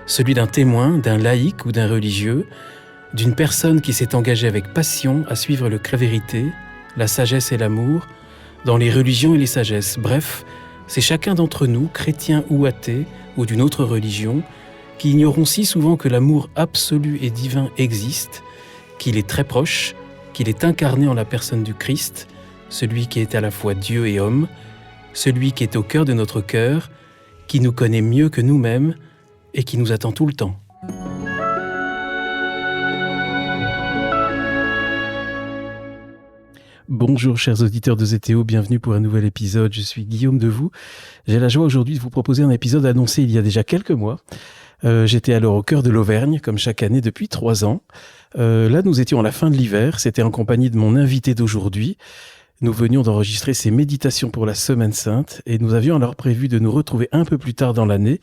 celui d'un témoin, d'un laïc ou d'un religieux, d'une personne qui s'est engagée avec passion à suivre la vérité, la sagesse et l'amour, dans les religions et les sagesses. Bref, c'est chacun d'entre nous, chrétien ou athée, ou d'une autre religion, qui ignorons si souvent que l'amour absolu et divin existe, qu'il est très proche, qu'il est incarné en la personne du Christ, celui qui est à la fois Dieu et homme, celui qui est au cœur de notre cœur, qui nous connaît mieux que nous-mêmes et qui nous attend tout le temps. Bonjour chers auditeurs de Zétéo, bienvenue pour un nouvel épisode. Je suis Guillaume Devoux. J'ai la joie aujourd'hui de vous proposer un épisode annoncé il y a déjà quelques mois. J'étais alors au cœur de l'Auvergne, comme chaque année depuis 3 ans. Là, nous étions à la fin de l'hiver. C'était en compagnie de mon invité d'aujourd'hui. Nous venions d'enregistrer ses méditations pour la Semaine Sainte et nous avions alors prévu de nous retrouver un peu plus tard dans l'année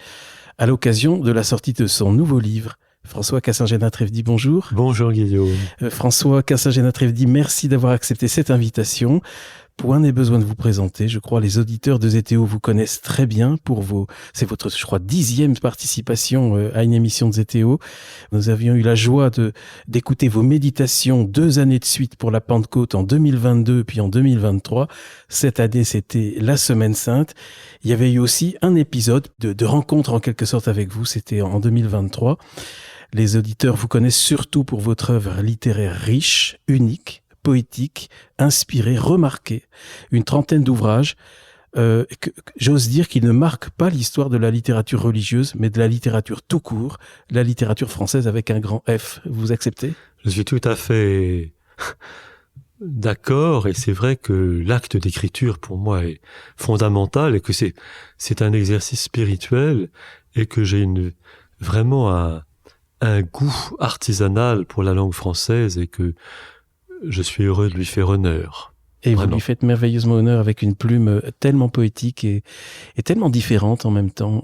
à l'occasion de la sortie de son nouveau livre. François Cassingena-Trefdy, bonjour. Bonjour Guillaume. François Cassingena-Trefdy, merci d'avoir accepté cette invitation. Point n'est besoin de vous présenter. Je crois les auditeurs de Zétéo vous connaissent très bien c'est votre, je crois, 10e participation à une émission de Zétéo. Nous avions eu la joie d'écouter vos méditations 2 années de suite pour la Pentecôte en 2022 puis en 2023. Cette année, c'était la Semaine Sainte. Il y avait eu aussi un épisode de rencontre en quelque sorte avec vous. C'était en 2023. Les auditeurs vous connaissent surtout pour votre œuvre littéraire riche, unique, poétique, inspirée, remarquée. Une 30aine d'ouvrages, j'ose dire qu'ils ne marquent pas l'histoire de la littérature religieuse, mais de la littérature tout court, la littérature française avec un grand F. Vous acceptez ? Je suis tout à fait d'accord, et c'est vrai que l'acte d'écriture pour moi est fondamental, et que c'est un exercice spirituel, et que j'ai vraiment un goût artisanal pour la langue française, et que je suis heureux de lui faire honneur. Et vraiment. Vous lui faites merveilleusement honneur avec une plume tellement poétique et tellement différente en même temps.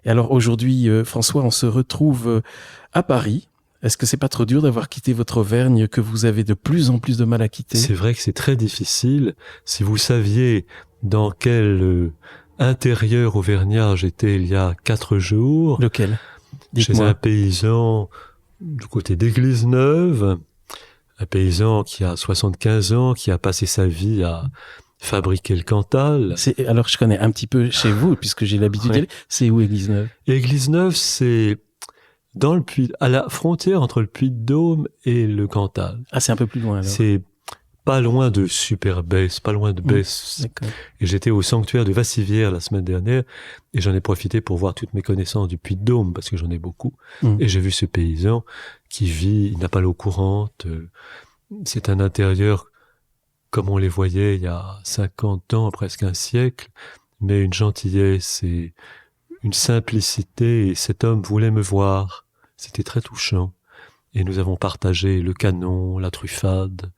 Et alors aujourd'hui, François, on se retrouve à Paris. Est-ce que c'est pas trop dur d'avoir quitté votre Auvergne que vous avez de plus en plus de mal à quitter ? C'est vrai que c'est très difficile. Si vous saviez dans quel intérieur auvergnat j'étais il y a 4 jours. Lequel ? Chez un paysan du côté d'Église-Neuve. Un paysan qui a 75 ans, qui a passé sa vie à fabriquer le Cantal. Alors, je connais un petit peu chez vous, puisque j'ai l'habitude d'y aller. C'est où, Église-Neuve ? Église-Neuve, c'est dans le à la frontière entre le Puy-de-Dôme et le Cantal. Ah, c'est un peu plus loin, alors. C'est pas loin de Super-Besse, pas loin de Besse. D'accord. Et j'étais au sanctuaire de Vassivière la semaine dernière, et j'en ai profité pour voir toutes mes connaissances du Puy-de-Dôme, parce que j'en ai beaucoup. Et j'ai vu ce paysan qui vit, il n'a pas l'eau courante, c'est un intérieur comme on les voyait il y a 50 ans, presque un siècle, mais une gentillesse et une simplicité, et cet homme voulait me voir. C'était très touchant. Et nous avons partagé le canon, la truffade,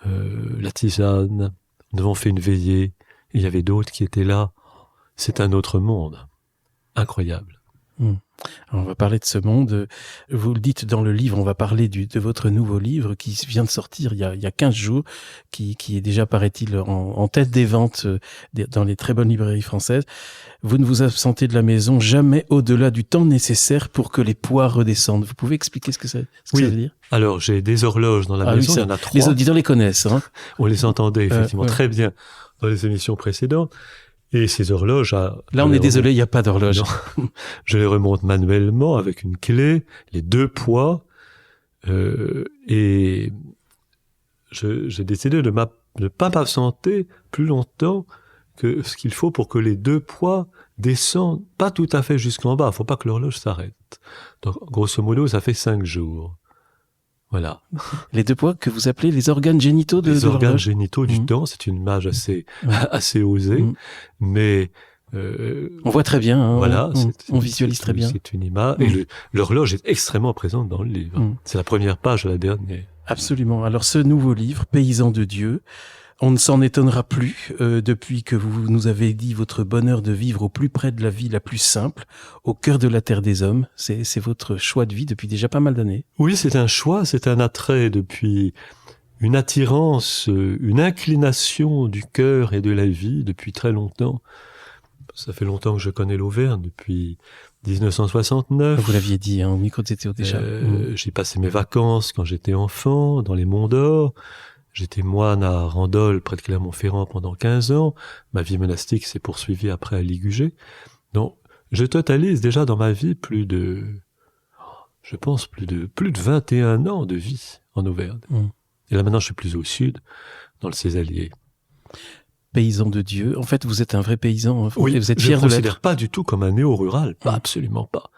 la tisane. Nous avons fait une veillée, et il y avait d'autres qui étaient là. C'est un autre monde. Incroyable. Alors on va parler de ce monde. Vous le dites dans le livre, on va parler de votre nouveau livre qui vient de sortir il y a 15 jours, qui est déjà, paraît-il, en tête des ventes dans les très bonnes librairies françaises. Vous ne vous absentez de la maison jamais au-delà du temps nécessaire pour que les poids redescendent. Vous pouvez expliquer ce que ça veut dire ? Alors, j'ai des horloges dans la maison, oui, il y en a 3. Les auditeurs les connaissent. Hein. On les entendait effectivement très bien dans les émissions précédentes. Et ces horloges... Là, on est désolé, il n'y a pas d'horloge. Je les remonte manuellement avec une clé, les 2 poids, et j'ai décidé de ne pas m'absenter plus longtemps que ce qu'il faut pour que les 2 poids descendent pas tout à fait jusqu'en bas. Il ne faut pas que l'horloge s'arrête. Donc, grosso modo, ça fait 5 jours. Voilà. Les 2 poids que vous appelez les organes génitaux de l'horloge. Les organes génitaux du temps, c'est une image assez osée, mais... on voit très bien, hein, voilà, on visualise très bien. C'est une image, et l'horloge est extrêmement présente dans le livre. C'est la première page à la dernière. Absolument. Alors ce nouveau livre, Paysans de Dieu, on ne s'en étonnera plus depuis que vous nous avez dit votre bonheur de vivre au plus près de la vie la plus simple, au cœur de la terre des hommes. C'est votre choix de vie depuis déjà pas mal d'années. Oui, c'est un choix, c'est un attrait depuis une attirance, une inclination du cœur et de la vie depuis très longtemps. Ça fait longtemps que je connais l'Auvergne, depuis 1969. Vous l'aviez dit au micro de ZTO déjà. J'ai passé mes vacances quand j'étais enfant dans les Monts d'Or. J'étais moine à Randolph, près de Clermont-Ferrand, pendant 15 ans. Ma vie monastique s'est poursuivie après à Ligugé. Donc, je totalise déjà dans ma vie plus de 21 ans de vie en Auvergne. Et là, maintenant, je suis plus au sud, dans le Cézallier. Paysan de Dieu. En fait, vous êtes un vrai paysan. Oui, vous êtes fier de l'être. Je ne considère pas du tout comme un néo-rural. Pas, absolument pas.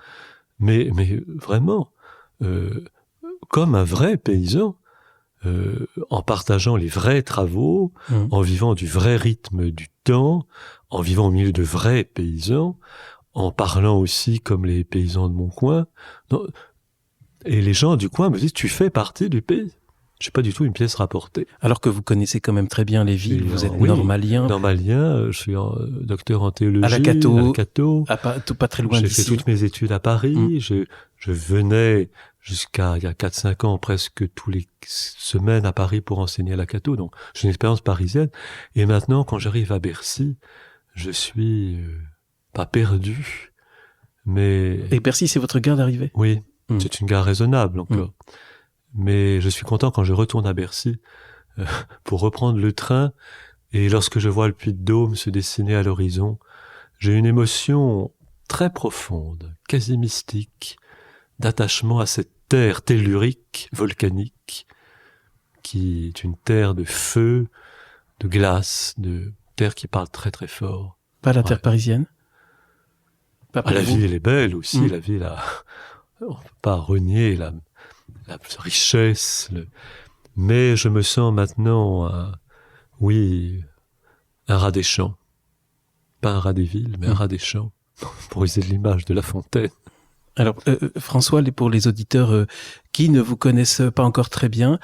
Mais vraiment, comme un vrai paysan, en partageant les vrais travaux, en vivant du vrai rythme du temps, en vivant au milieu de vrais paysans, en parlant aussi comme les paysans de mon coin. Et les gens du coin me disent, tu fais partie du pays. Je suis pas du tout une pièce rapportée. Alors que vous connaissez quand même très bien les villes, vous êtes normalien. Normalien, je suis docteur en théologie. À la Cato. Pas très loin d'ici. J'ai fait toutes mes études à Paris. Je venais jusqu'à il y a 4-5 ans presque tous les semaines à Paris pour enseigner à la Cato. Donc j'ai une expérience parisienne. Et maintenant, quand j'arrive à Bercy, je suis pas perdu, mais... Et Bercy, c'est votre gare d'arrivée? Oui, c'est une gare raisonnable encore. Mais je suis content quand je retourne à Bercy pour reprendre le train, et lorsque je vois le Puy-de-Dôme se dessiner à l'horizon, j'ai une émotion très profonde, quasi mystique, d'attachement à cette terre tellurique, volcanique, qui est une terre de feu, de glace, de terre qui parle très très fort. Pas la terre parisienne? La ville, elle est belle aussi, la ville, on ne peut pas renier la richesse, mais je me sens maintenant, un rat des champs. Pas un rat des villes, mais un rat des champs, pour user de l'image de La Fontaine. Alors, François, pour les auditeurs qui ne vous connaissent pas encore très bien,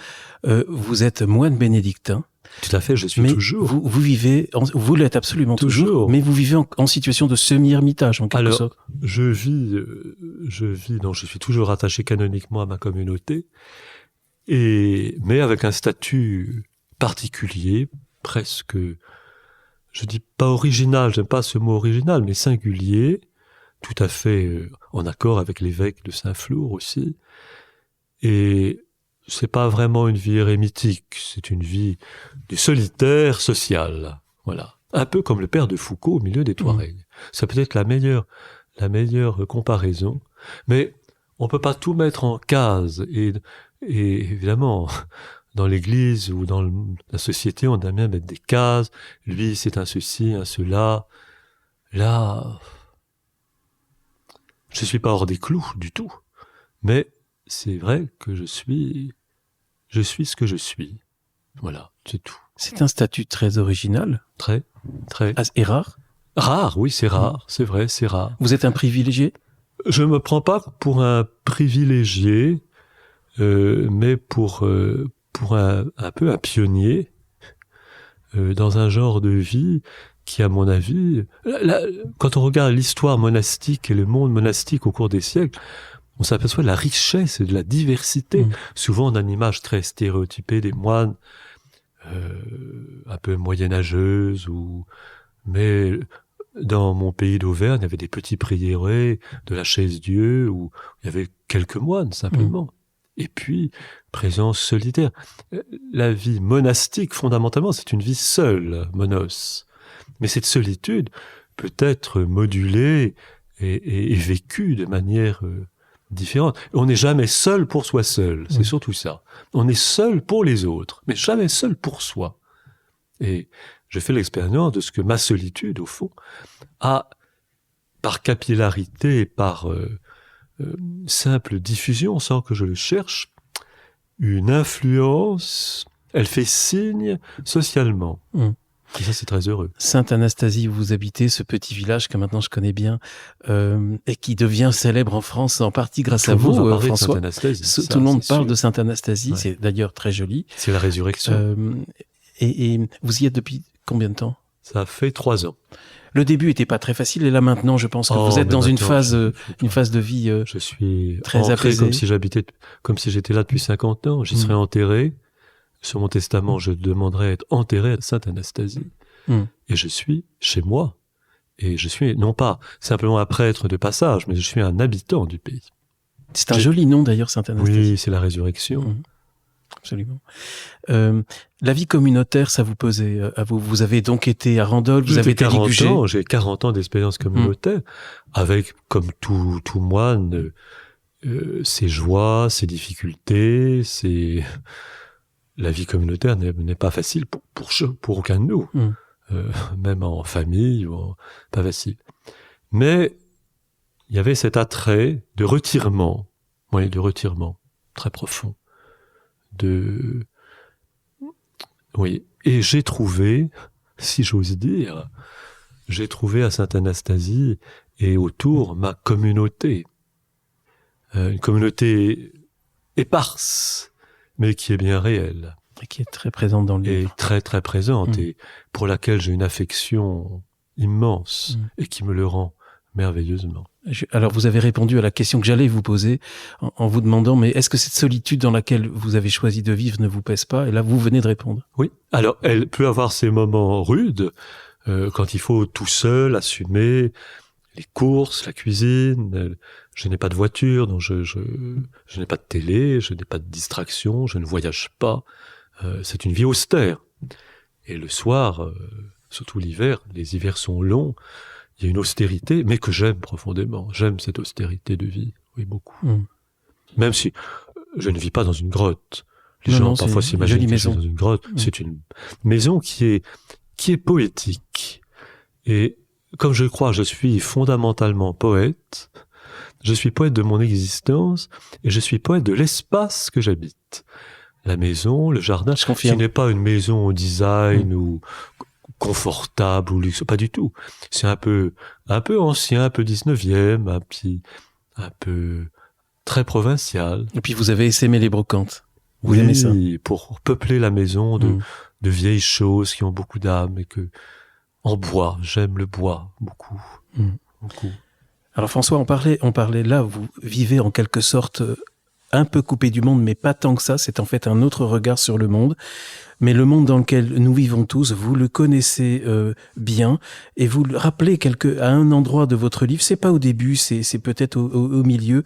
vous êtes moine bénédictin. Tout à fait, je suis toujours. Vous vivez, vous l'êtes absolument toujours, mais vous vivez en situation de semi-ermitage, en quelque sorte. Je vis, donc je suis toujours attaché canoniquement à ma communauté, mais avec un statut particulier, presque, je dis pas original, j'aime pas ce mot original, mais singulier, tout à fait en accord avec l'évêque de Saint-Flour aussi, et c'est pas vraiment une vie érémitique, c'est une vie du solitaire social, voilà. Un peu comme le père de Foucault au milieu des Touaregs. C'est peut-être la meilleure comparaison, mais on peut pas tout mettre en case, et évidemment, dans l'église ou dans la société, on aime bien mettre des cases, lui c'est un ceci, un cela, là, je suis pas hors des clous du tout, mais c'est vrai que je suis ce que je suis. Voilà, c'est tout. C'est un statut très original. Très. Et rare. Rare, oui, c'est rare. C'est vrai, c'est rare. Vous êtes un privilégié? Je me prends pas pour un privilégié, mais pour un peu un pionnier dans un genre de vie qui, à mon avis, quand on regarde l'histoire monastique et le monde monastique au cours des siècles, on s'aperçoit de la richesse et de la diversité. Souvent, on a une image très stéréotypée des moines, un peu moyenâgeuses, mais dans mon pays d'Auvergne, il y avait des petits prieurés de la Chaise-Dieu, où il y avait quelques moines, simplement. Et puis, présence solitaire. La vie monastique, fondamentalement, c'est une vie seule, monos. Mais cette solitude peut être modulée et vécue de manière différente. On n'est jamais seul pour soi seul, c'est surtout ça. On est seul pour les autres, mais jamais seul pour soi. Et je fais l'expérience de ce que ma solitude, au fond, a, par capillarité et par simple diffusion, sans que je le cherche, une influence, elle fait signe socialement. Et ça, c'est très heureux. Sainte-Anastasie, où vous habitez, ce petit village que maintenant je connais bien, et qui devient célèbre en France, en partie grâce à vous, François. Tout le monde parle de Sainte-Anastasie, c'est d'ailleurs très joli. C'est la résurrection. Et vous y êtes depuis combien de temps? Ça fait 3 ans. Le début était pas très facile, et là maintenant, je pense que vous êtes dans une phase de vie je suis très apaisée. Comme si j'étais là depuis 50 ans. J'y serais enterré. Sur mon testament, je demanderais à être enterré à Sainte-Anastasie. Et je suis chez moi. Et je suis non pas simplement un prêtre de passage, mais je suis un habitant du pays. C'est un joli nom d'ailleurs, Sainte-Anastasie. Oui, c'est la résurrection. Absolument. La vie communautaire, ça vous pesait à vous? Vous avez donc été à Randolph, vous avez été ligugé. J'ai 40 ans d'expérience communautaire, avec, comme tout moine, ses joies, ses difficultés, la vie communautaire n'est pas facile pour aucun de nous, même en famille, pas facile. Mais il y avait cet attrait de retirement très profond. Et j'ai trouvé, si j'ose dire, à Sainte-Anastasie et autour ma communauté. Une communauté éparse, mais qui est bien réelle. Et qui est très présente dans le livre. Et très très présente, et pour laquelle j'ai une affection immense, et qui me le rend merveilleusement. Alors vous avez répondu à la question que j'allais vous poser en vous demandant, mais est-ce que cette solitude dans laquelle vous avez choisi de vivre ne vous pèse pas? Et là, vous venez de répondre. Oui, alors elle peut avoir ces moments rudes, quand il faut tout seul assumer les courses, la cuisine. Je n'ai pas de voiture, donc je n'ai pas de télé, je n'ai pas de distraction, je ne voyage pas. C'est une vie austère. Et le soir, surtout l'hiver, les hivers sont longs, il y a une austérité, mais que j'aime profondément. J'aime cette austérité de vie, oui, beaucoup. Même si je ne vis pas dans une grotte. Les gens parfois s'imaginent que je vis dans une grotte. C'est une maison qui est poétique. Et comme je crois, je suis fondamentalement poète. Je suis poète de mon existence et je suis poète de l'espace que j'habite. La maison, le jardin, qui n'est pas une maison au design ou confortable ou luxe, pas du tout. C'est un peu ancien, un peu 19e, un peu très provincial. Et puis vous avez essaimé les brocantes. Vous aimez ça? Oui, pour peupler la maison de vieilles choses qui ont beaucoup d'âme et que en bois, j'aime le bois beaucoup. Beaucoup. Alors François, on parlait là, vous vivez en quelque sorte un peu coupé du monde, mais pas tant que ça. C'est en fait un autre regard sur le monde. Mais le monde dans lequel nous vivons tous, vous le connaissez bien, et vous le rappelez à un endroit de votre livre. C'est pas au début, c'est peut-être au milieu.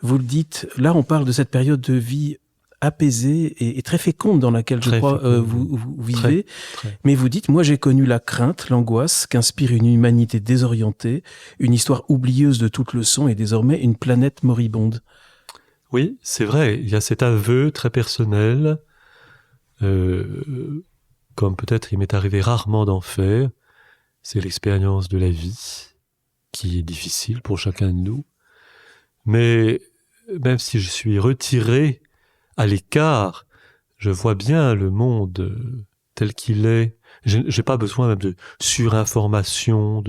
Vous le dites. Là, on parle de cette période de vie apaisée et très féconde dans laquelle je crois vous vivez. Très. Mais vous dites, moi j'ai connu la crainte, l'angoisse qu'inspire une humanité désorientée, une histoire oublieuse de toute leçon et désormais une planète moribonde. Oui, c'est vrai. Il y a cet aveu très personnel, comme peut-être il m'est arrivé rarement d'en faire. C'est l'expérience de la vie qui est difficile pour chacun de nous. Mais même si je suis retiré à l'écart, je vois bien le monde tel qu'il est. J'ai pas besoin même de surinformation,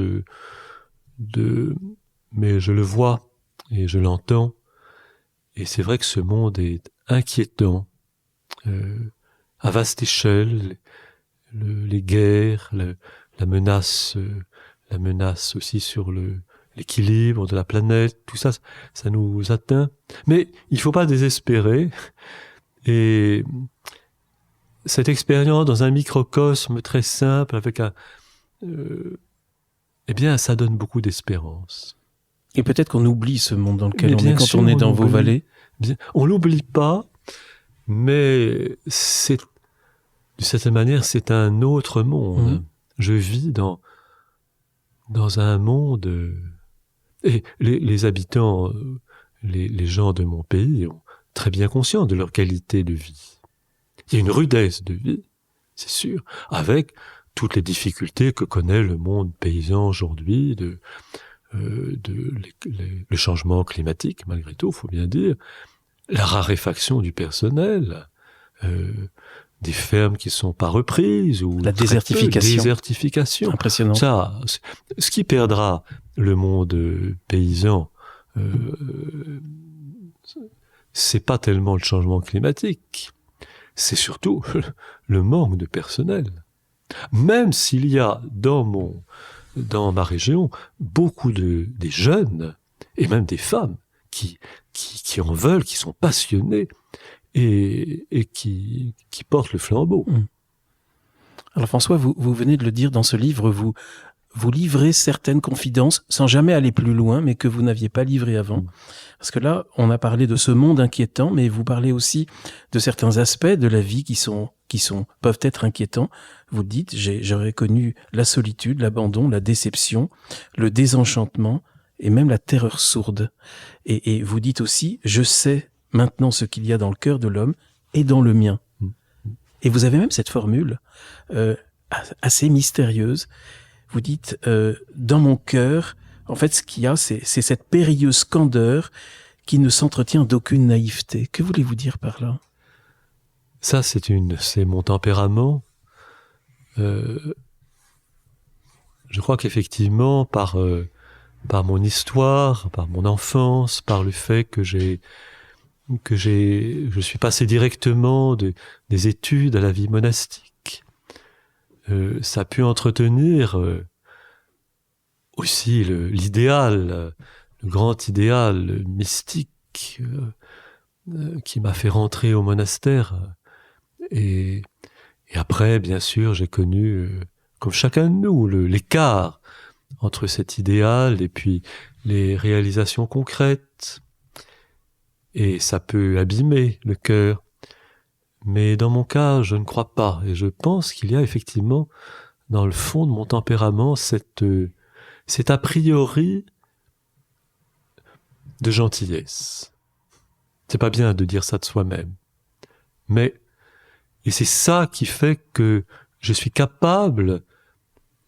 mais je le vois et je l'entends. Et c'est vrai que ce monde est inquiétant, à vaste échelle, les guerres, la menace aussi sur l'équilibre de la planète, tout ça, ça nous atteint. Mais il faut pas désespérer. Et cette expérience dans un microcosme très simple, avec eh bien, ça donne beaucoup d'espérance. Et peut-être qu'on oublie ce monde dans lequel on est quand on est dans vos vallées. On l'oublie pas, mais de certaine manière, c'est un autre monde. Je vis dans un monde, et les habitants, les gens de mon pays ont très bien conscience de leur qualité de vie. Il y a une rudesse de vie, c'est sûr, avec toutes les difficultés que connaît le monde paysan aujourd'hui, le changement climatique, malgré tout, faut bien dire, la raréfaction du personnel, des fermes qui sont pas reprises, ou la désertification. Impressionnant. Ça, ce qui perdra le monde paysan, c'est pas tellement le changement climatique, c'est surtout le manque de personnel. Même s'il y a dans ma région beaucoup des jeunes et même des femmes qui en veulent, qui sont passionnés et qui portent le flambeau. Alors François, vous venez de le dire dans ce livre, vous livrez certaines confidences sans jamais aller plus loin, mais que vous n'aviez pas livrées avant. Parce que là, on a parlé de ce monde inquiétant, mais vous parlez aussi de certains aspects de la vie qui peuvent être inquiétants. Vous le dites, j'aurais connu la solitude, l'abandon, la déception, le désenchantement et même la terreur sourde. Et vous dites aussi, je sais maintenant ce qu'il y a dans le cœur de l'homme et dans le mien. Et vous avez même cette formule assez mystérieuse. Vous dites, dans mon cœur, en fait, ce qu'il y a, c'est cette périlleuse candeur qui ne s'entretient d'aucune naïveté. Que voulez-vous dire par là? Ça, c'est mon tempérament. Je crois qu'effectivement, par mon histoire, par mon enfance, par le fait que je suis passé directement des études à la vie monastique, ça a pu entretenir aussi l'idéal, le grand idéal mystique qui m'a fait rentrer au monastère. Et après, bien sûr, j'ai connu, comme chacun de nous, l'écart entre cet idéal et puis les réalisations concrètes. Et ça peut abîmer le cœur. Mais dans mon cas, je ne crois pas. Et je pense qu'il y a effectivement, dans le fond de mon tempérament, cet a priori de gentillesse. C'est pas bien de dire ça de soi-même. Et c'est ça qui fait que je suis capable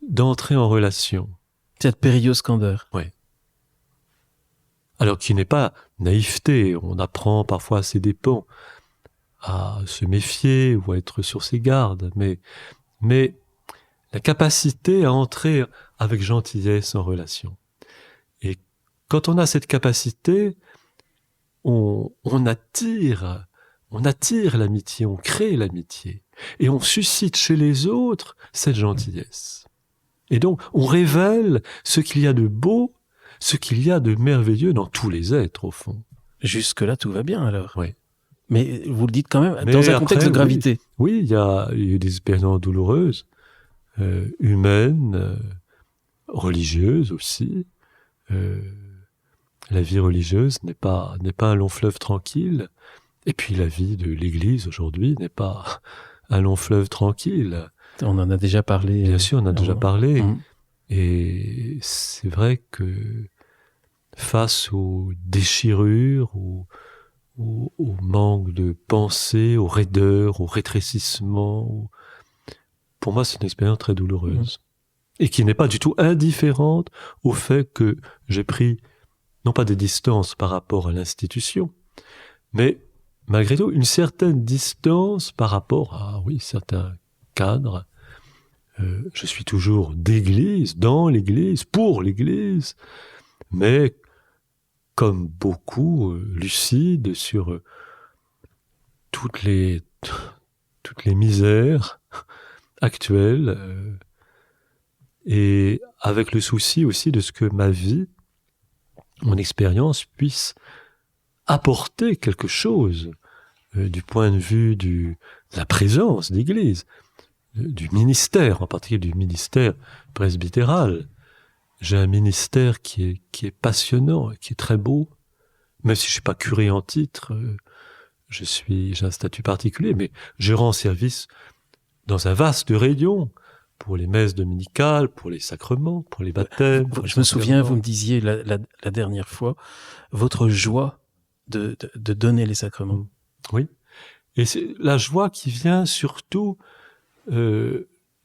d'entrer en relation. Cette périlleuse candeur. Oui. Alors qui n'est pas naïveté. On apprend parfois à ses dépens à se méfier ou à être sur ses gardes. Mais la capacité à entrer avec gentillesse en relation. Et quand on a cette capacité, on attire l'amitié, on crée l'amitié. Et on suscite chez les autres cette gentillesse. Et donc, on révèle ce qu'il y a de beau, ce qu'il y a de merveilleux dans tous les êtres, au fond. Jusque-là, tout va bien, alors. Oui. Mais vous le dites quand même dans un contexte de gravité. Oui, il y a eu des expériences douloureuses, humaines, religieuses aussi. La vie religieuse n'est pas un long fleuve tranquille. Et puis la vie de l'Église aujourd'hui n'est pas un long fleuve tranquille. On en a déjà parlé. Bien sûr, on en a déjà parlé. Et c'est vrai que face aux déchirures, au manque de pensée, aux raideurs, au rétrécissement, pour moi c'est une expérience très douloureuse. Et qui n'est pas du tout indifférente au fait que j'ai pris, non pas des distances par rapport à l'institution, mais malgré tout, une certaine distance par rapport à, certains cadres. Je suis toujours d'église, dans l'église, pour l'église, mais comme beaucoup, lucide sur toutes les misères actuelles, et avec le souci aussi de ce que ma vie, mon expérience puisse apporter quelque chose du point de vue de la présence d'Église, du ministère, en particulier du ministère presbytéral. J'ai un ministère qui est passionnant, qui est très beau, même si je suis pas curé en titre, j'ai un statut particulier, mais je rends service dans un vaste rayon pour les messes dominicales, pour les sacrements, pour les baptêmes. Je me souviens, vous me disiez la dernière fois, votre joie de donner les sacrements. Oui. Et c'est la joie qui vient surtout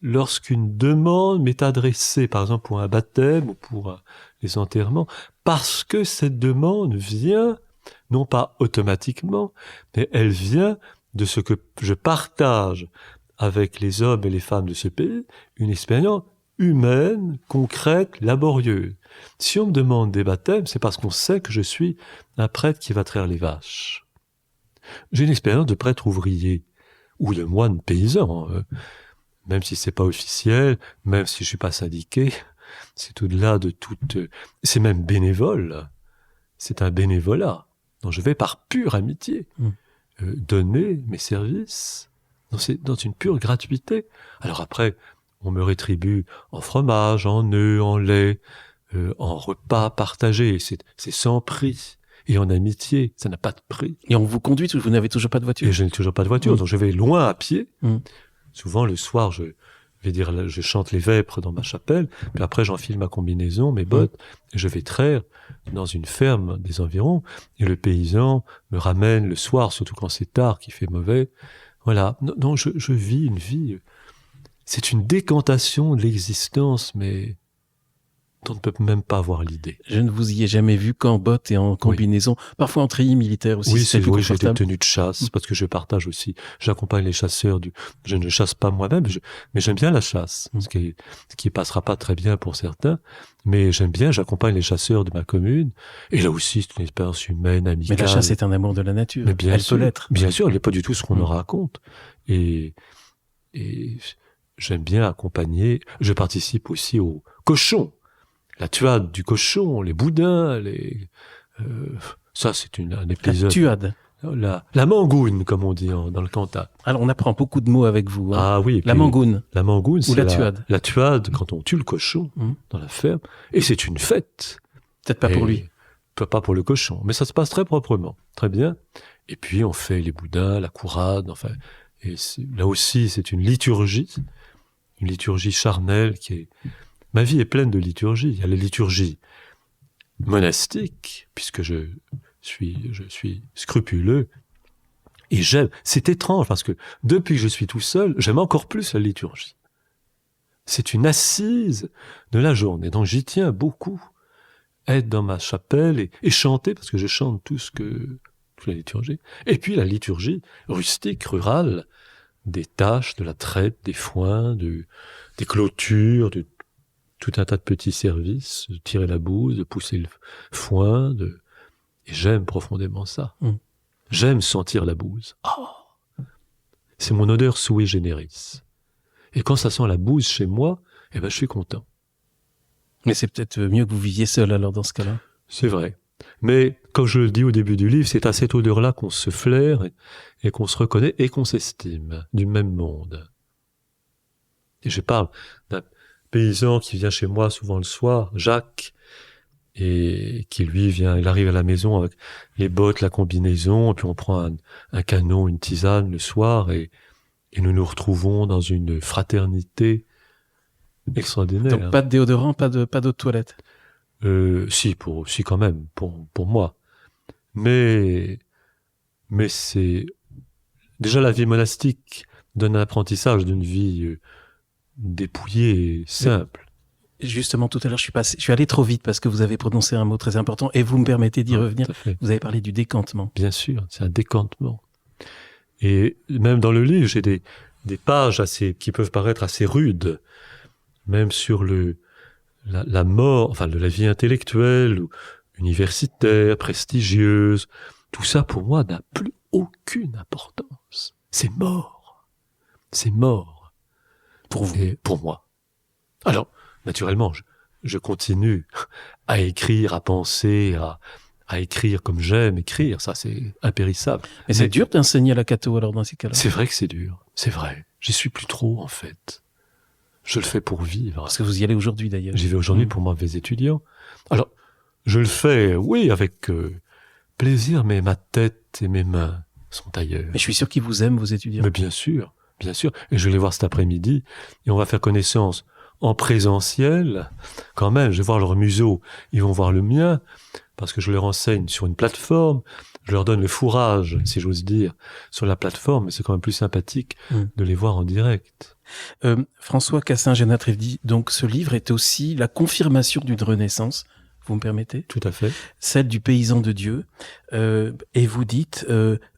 lorsqu'une demande m'est adressée, par exemple pour un baptême ou pour les enterrements, parce que cette demande vient, non pas automatiquement, mais elle vient de ce que je partage avec les hommes et les femmes de ce pays, une expérience humaine, concrète, laborieuse. Si on me demande des baptêmes, c'est parce qu'on sait que je suis un prêtre qui va traire les vaches. J'ai une expérience de prêtre ouvrier, ou de moine paysan, même si c'est pas officiel, même si je suis pas syndiqué, c'est au-delà de toute... C'est même bénévole, c'est un bénévolat dont je vais par pure amitié donner mes services dans une pure gratuité. Alors après, on me rétribue en fromage, en œufs, en lait, en repas partagés. C'est sans prix. Et en amitié, ça n'a pas de prix. Et on vous conduit, vous n'avez toujours pas de voiture? Et je n'ai toujours pas de voiture, donc je vais loin à pied. Souvent, le soir, je chante les vêpres dans ma chapelle, puis après, j'enfile ma combinaison, mes bottes, et je vais traire dans une ferme des environs, et le paysan me ramène le soir, surtout quand c'est tard, qu'il fait mauvais. Voilà. Donc, je vis une vie. C'est une décantation de l'existence, mais on ne peut même pas avoir l'idée. Je ne vous y ai jamais vu qu'en bottes et en combinaison, parfois en treillis militaire aussi. Oui, j'ai des tenues de chasse, parce que je partage aussi. J'accompagne les chasseurs je ne chasse pas moi-même, mais j'aime bien la chasse, ce qui passera pas très bien pour certains, mais j'accompagne les chasseurs de ma commune, et là aussi, c'est une expérience humaine, amicale. Mais la chasse est un amour de la nature. Mais bien sûr, peut l'être. Bien sûr, elle n'est pas du tout ce qu'on nous raconte. Et j'aime bien accompagner, je participe aussi au cochon. La tuade du cochon, les boudins, ça c'est un épisode. La tuade. La mangoune, comme on dit dans le Cantal. Alors on apprend beaucoup de mots avec vous. Hein. Ah oui. La mangoune. La mangoune, c'est la tuade. La tuade quand on tue le cochon dans la ferme. Et c'est une fête. Peut-être pas pour lui. Pas pour le cochon. Mais ça se passe très proprement. Très bien. Et puis on fait les boudins, la courade, enfin. Et là aussi, c'est une liturgie charnelle qui est... Ma vie est pleine de liturgies. Il y a la liturgie monastique, puisque je suis scrupuleux, et j'aime. C'est étrange, parce que depuis que je suis tout seul, j'aime encore plus la liturgie. C'est une assise de la journée, donc j'y tiens beaucoup. Être dans ma chapelle et chanter, parce que je chante toute la liturgie. Et puis la liturgie rustique, rurale, des tâches, de la traite, des foins, des clôtures, de tout un tas de petits services, de tirer la bouse, de pousser le foin, et j'aime profondément ça. J'aime sentir la bouse. C'est mon odeur sui generis. Et quand ça sent la bouse chez moi, je suis content. Mais c'est peut-être mieux que vous viviez seul alors dans ce cas-là. C'est vrai. Mais, comme je le dis au début du livre, c'est à cette odeur-là qu'on se flaire et qu'on se reconnaît et qu'on s'estime du même monde. Et je parle d'un paysan qui vient chez moi souvent le soir, Jacques, et qui lui il arrive à la maison avec les bottes, la combinaison, et puis on prend un canon, une tisane le soir, et nous nous retrouvons dans une fraternité extraordinaire. Donc pas de déodorant, pas d'eau de toilette. Si quand même, pour moi. Mais c'est déjà la vie monastique donne un apprentissage d'une vie dépouillée et simple. Justement, tout à l'heure, je suis allé trop vite parce que vous avez prononcé un mot très important et vous me permettez d'y revenir. Vous avez parlé du décantement. Bien sûr, c'est un décantement. Et même dans le livre, j'ai des pages qui peuvent paraître assez rudes, même sur la mort, enfin de la vie intellectuelle, ou universitaire, prestigieuse. Tout ça, pour moi, n'a plus aucune importance. C'est mort. C'est mort. Pour vous. Et pour moi. Alors, naturellement, je continue à écrire, à penser, à écrire comme j'aime écrire. Ça, c'est impérissable. Mais c'est dur d'enseigner à la catho, alors, dans ces cas-là. C'est vrai que c'est dur. C'est vrai. J'y suis plus trop, en fait. Je le fais pour vivre. Parce que vous y allez aujourd'hui, d'ailleurs. J'y vais aujourd'hui pour mes étudiants. Alors, je le fais, oui, avec plaisir, mais ma tête et mes mains sont ailleurs. Mais je suis sûr qu'ils vous aiment, vos étudiants. Mais bien sûr. Et je vais les voir cet après-midi, et on va faire connaissance en présentiel. Quand même, je vais voir leur museau, ils vont voir le mien, parce que je leur enseigne sur une plateforme, je leur donne le fourrage, si j'ose dire, sur la plateforme, mais c'est quand même plus sympathique de les voir en direct. François Cassin-Génin-Trévedi, donc ce livre est aussi la confirmation d'une renaissance, vous me permettez ? Tout à fait. Celle du paysan de Dieu. Et vous dites,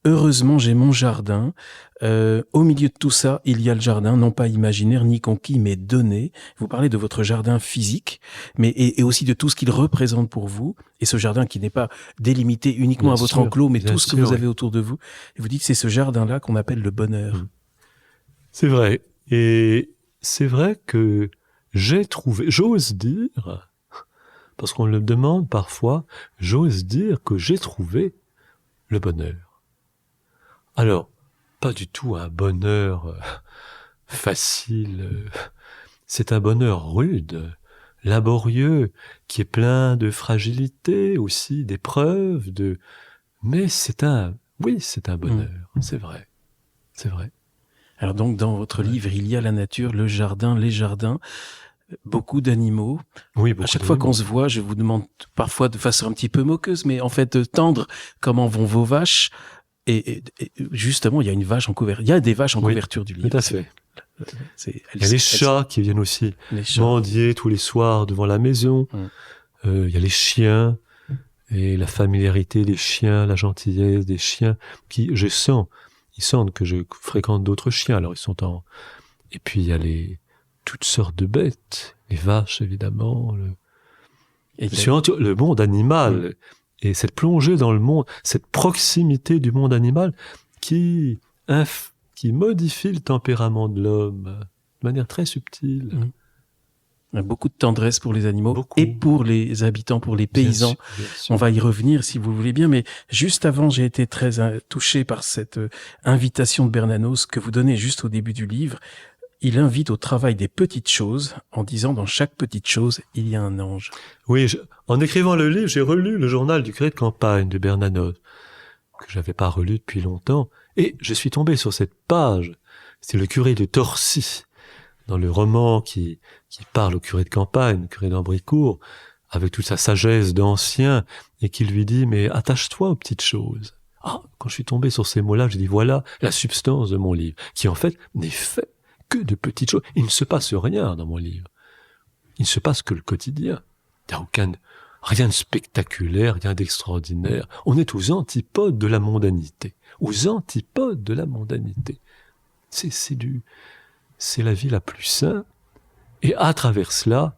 heureusement j'ai mon jardin. Au milieu de tout ça, il y a le jardin, non pas imaginaire ni conquis, mais donné. Vous parlez de votre jardin physique, mais et aussi de tout ce qu'il représente pour vous. Et ce jardin qui n'est pas délimité uniquement à votre enclos, mais tout ce que vous avez autour de vous. Et vous dites, c'est ce jardin-là qu'on appelle le bonheur. C'est vrai. Et c'est vrai que j'ai trouvé, j'ose dire, parce qu'on le demande parfois, j'ose dire que j'ai trouvé le bonheur. Alors, pas du tout un bonheur facile c'est un bonheur rude, laborieux, qui est plein de fragilité aussi, d'épreuves, mais c'est un bonheur, c'est vrai. Alors donc, dans votre livre, il y a la nature, le jardin, les jardins, beaucoup d'animaux. Oui, beaucoup à chaque fois qu'on se voit, je vous demande parfois de façon un petit peu moqueuse, mais en fait tendre, comment vont vos vaches? Et justement, il y a une vache en couverture. Il y a des vaches en couverture du livre. Tout à fait. Il y a les chats qui viennent aussi mendier tous les soirs devant la maison. Il y a les chiens et la familiarité des chiens, la gentillesse des chiens qui, je sens, ils sentent que je fréquente d'autres chiens. Alors ils sont et puis il y a toutes sortes de bêtes, les vaches évidemment, le monde animal et cette plongée dans le monde, cette proximité du monde animal qui modifie le tempérament de l'homme de manière très subtile. Beaucoup de tendresse pour les animaux et pour les habitants, pour les paysans. Bien sûr. On va y revenir si vous voulez bien, mais juste avant, j'ai été très touché par cette invitation de Bernanos que vous donnez juste au début du livre. Il invite au travail des petites choses en disant dans chaque petite chose, il y a un ange. Oui, en écrivant le livre, j'ai relu le journal du curé de campagne de Bernanos, que j'avais pas relu depuis longtemps, et je suis tombé sur cette page. C'est le curé de Torcy, dans le roman qui parle au curé de campagne, le curé d'Ambricourt, avec toute sa sagesse d'ancien, et qui lui dit « Mais attache-toi aux petites choses ». Ah, quand je suis tombé sur ces mots-là, j'ai dit « Voilà la substance de mon livre », qui en fait n'est fait que de petites choses. Il ne se passe rien dans mon livre. Il ne se passe que le quotidien. Il n'y a rien de spectaculaire, rien d'extraordinaire. On est aux antipodes de la mondanité. Aux antipodes de la mondanité. C'est la vie la plus simple. Et à travers cela,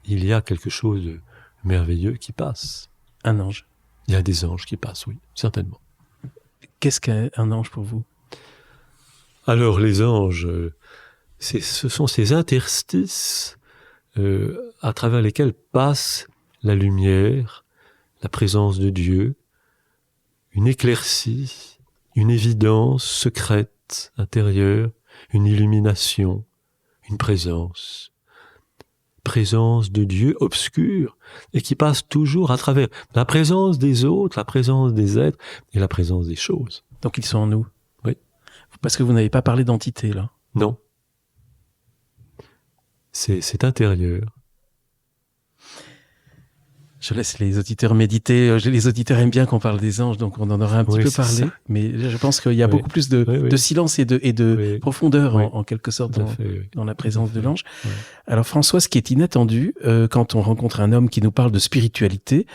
il y a quelque chose de merveilleux qui passe. Un ange. Il y a des anges qui passent, oui, certainement. Qu'est-ce qu'un ange pour vous? Alors, les anges, ce sont ces interstices à travers lesquels passe la lumière, la présence de Dieu, une éclaircie, une évidence secrète, intérieure, une illumination, une présence de Dieu obscure et qui passe toujours à travers la présence des autres, la présence des êtres et la présence des choses. Donc ils sont en nous. Oui. Parce que vous n'avez pas parlé d'entité là. Non. C'est intérieur. Je laisse les auditeurs méditer. Les auditeurs aiment bien qu'on parle des anges, donc on en aura un petit peu parlé. Ça. Mais je pense qu'il y a beaucoup plus de silence et de profondeur, en quelque sorte, dans la présence de l'ange. Oui. Alors François, ce qui est inattendu, quand on rencontre un homme qui nous parle de spiritualité,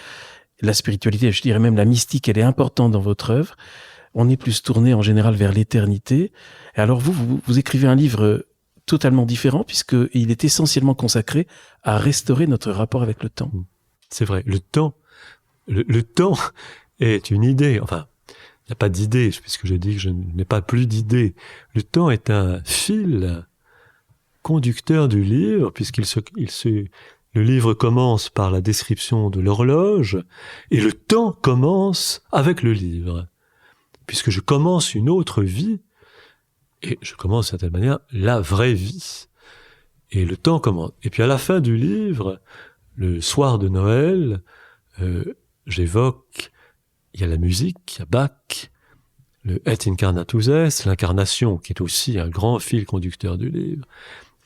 la spiritualité, je dirais même la mystique, elle est importante dans votre œuvre. On est plus tourné en général vers l'éternité. Et alors vous écrivez un livre totalement différent, puisqu'il est essentiellement consacré à restaurer notre rapport avec le temps. C'est vrai, le temps est une idée, enfin, il n'y a pas d'idée, puisque je dis que je n'ai pas plus d'idée. Le temps est un fil conducteur du livre, le livre commence par la description de l'horloge, et le temps commence avec le livre. Puisque je commence une autre vie, et je commence d'une certaine manière la vraie vie. Et le temps commence. Et puis à la fin du livre, le soir de Noël, j'évoque, il y a la musique, il y a Bach, le Et Incarnatus Est, l'incarnation, qui est aussi un grand fil conducteur du livre.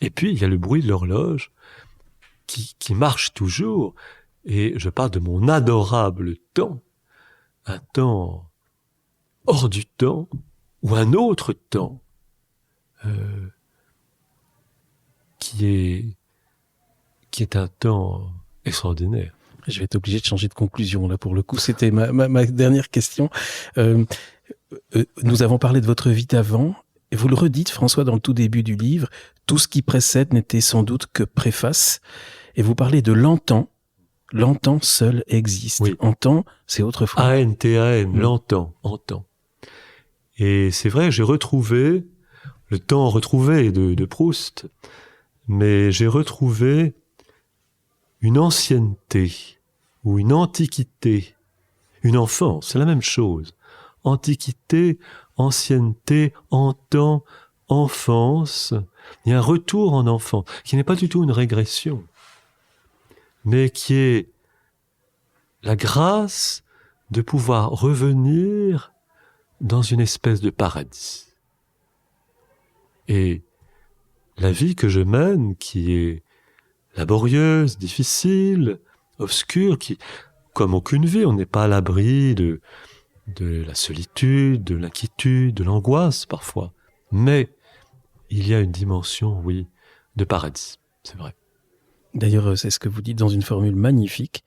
Et puis il y a le bruit de l'horloge, qui marche toujours, et je parle de mon adorable temps, un temps hors du temps, ou un autre temps, qui est un temps extraordinaire. Je vais être obligé de changer de conclusion, là, pour le coup. C'était ma dernière question. Nous avons parlé de votre vie d'avant, et vous le redites, François, dans le tout début du livre, tout ce qui précède n'était sans doute que préface, et vous parlez de l'antan. L'antan seul existe. Oui. Antan, c'est autrefois. A-N-T-A-N, l'antan, antan. Et c'est vrai, j'ai retrouvé le temps retrouvé de Proust, mais j'ai retrouvé une ancienneté ou une antiquité, une enfance, c'est la même chose. Antiquité, ancienneté, antan, enfance, Il y a un retour en enfant, qui n'est pas du tout une régression, mais qui est la grâce de pouvoir revenir dans une espèce de paradis. Et la vie que je mène, qui est laborieuse, difficile, obscure, qui, comme aucune vie, on n'est pas à l'abri de la solitude, de l'inquiétude, de l'angoisse parfois. Mais il y a une dimension, oui, de paradis, c'est vrai. D'ailleurs, c'est ce que vous dites dans une formule magnifique.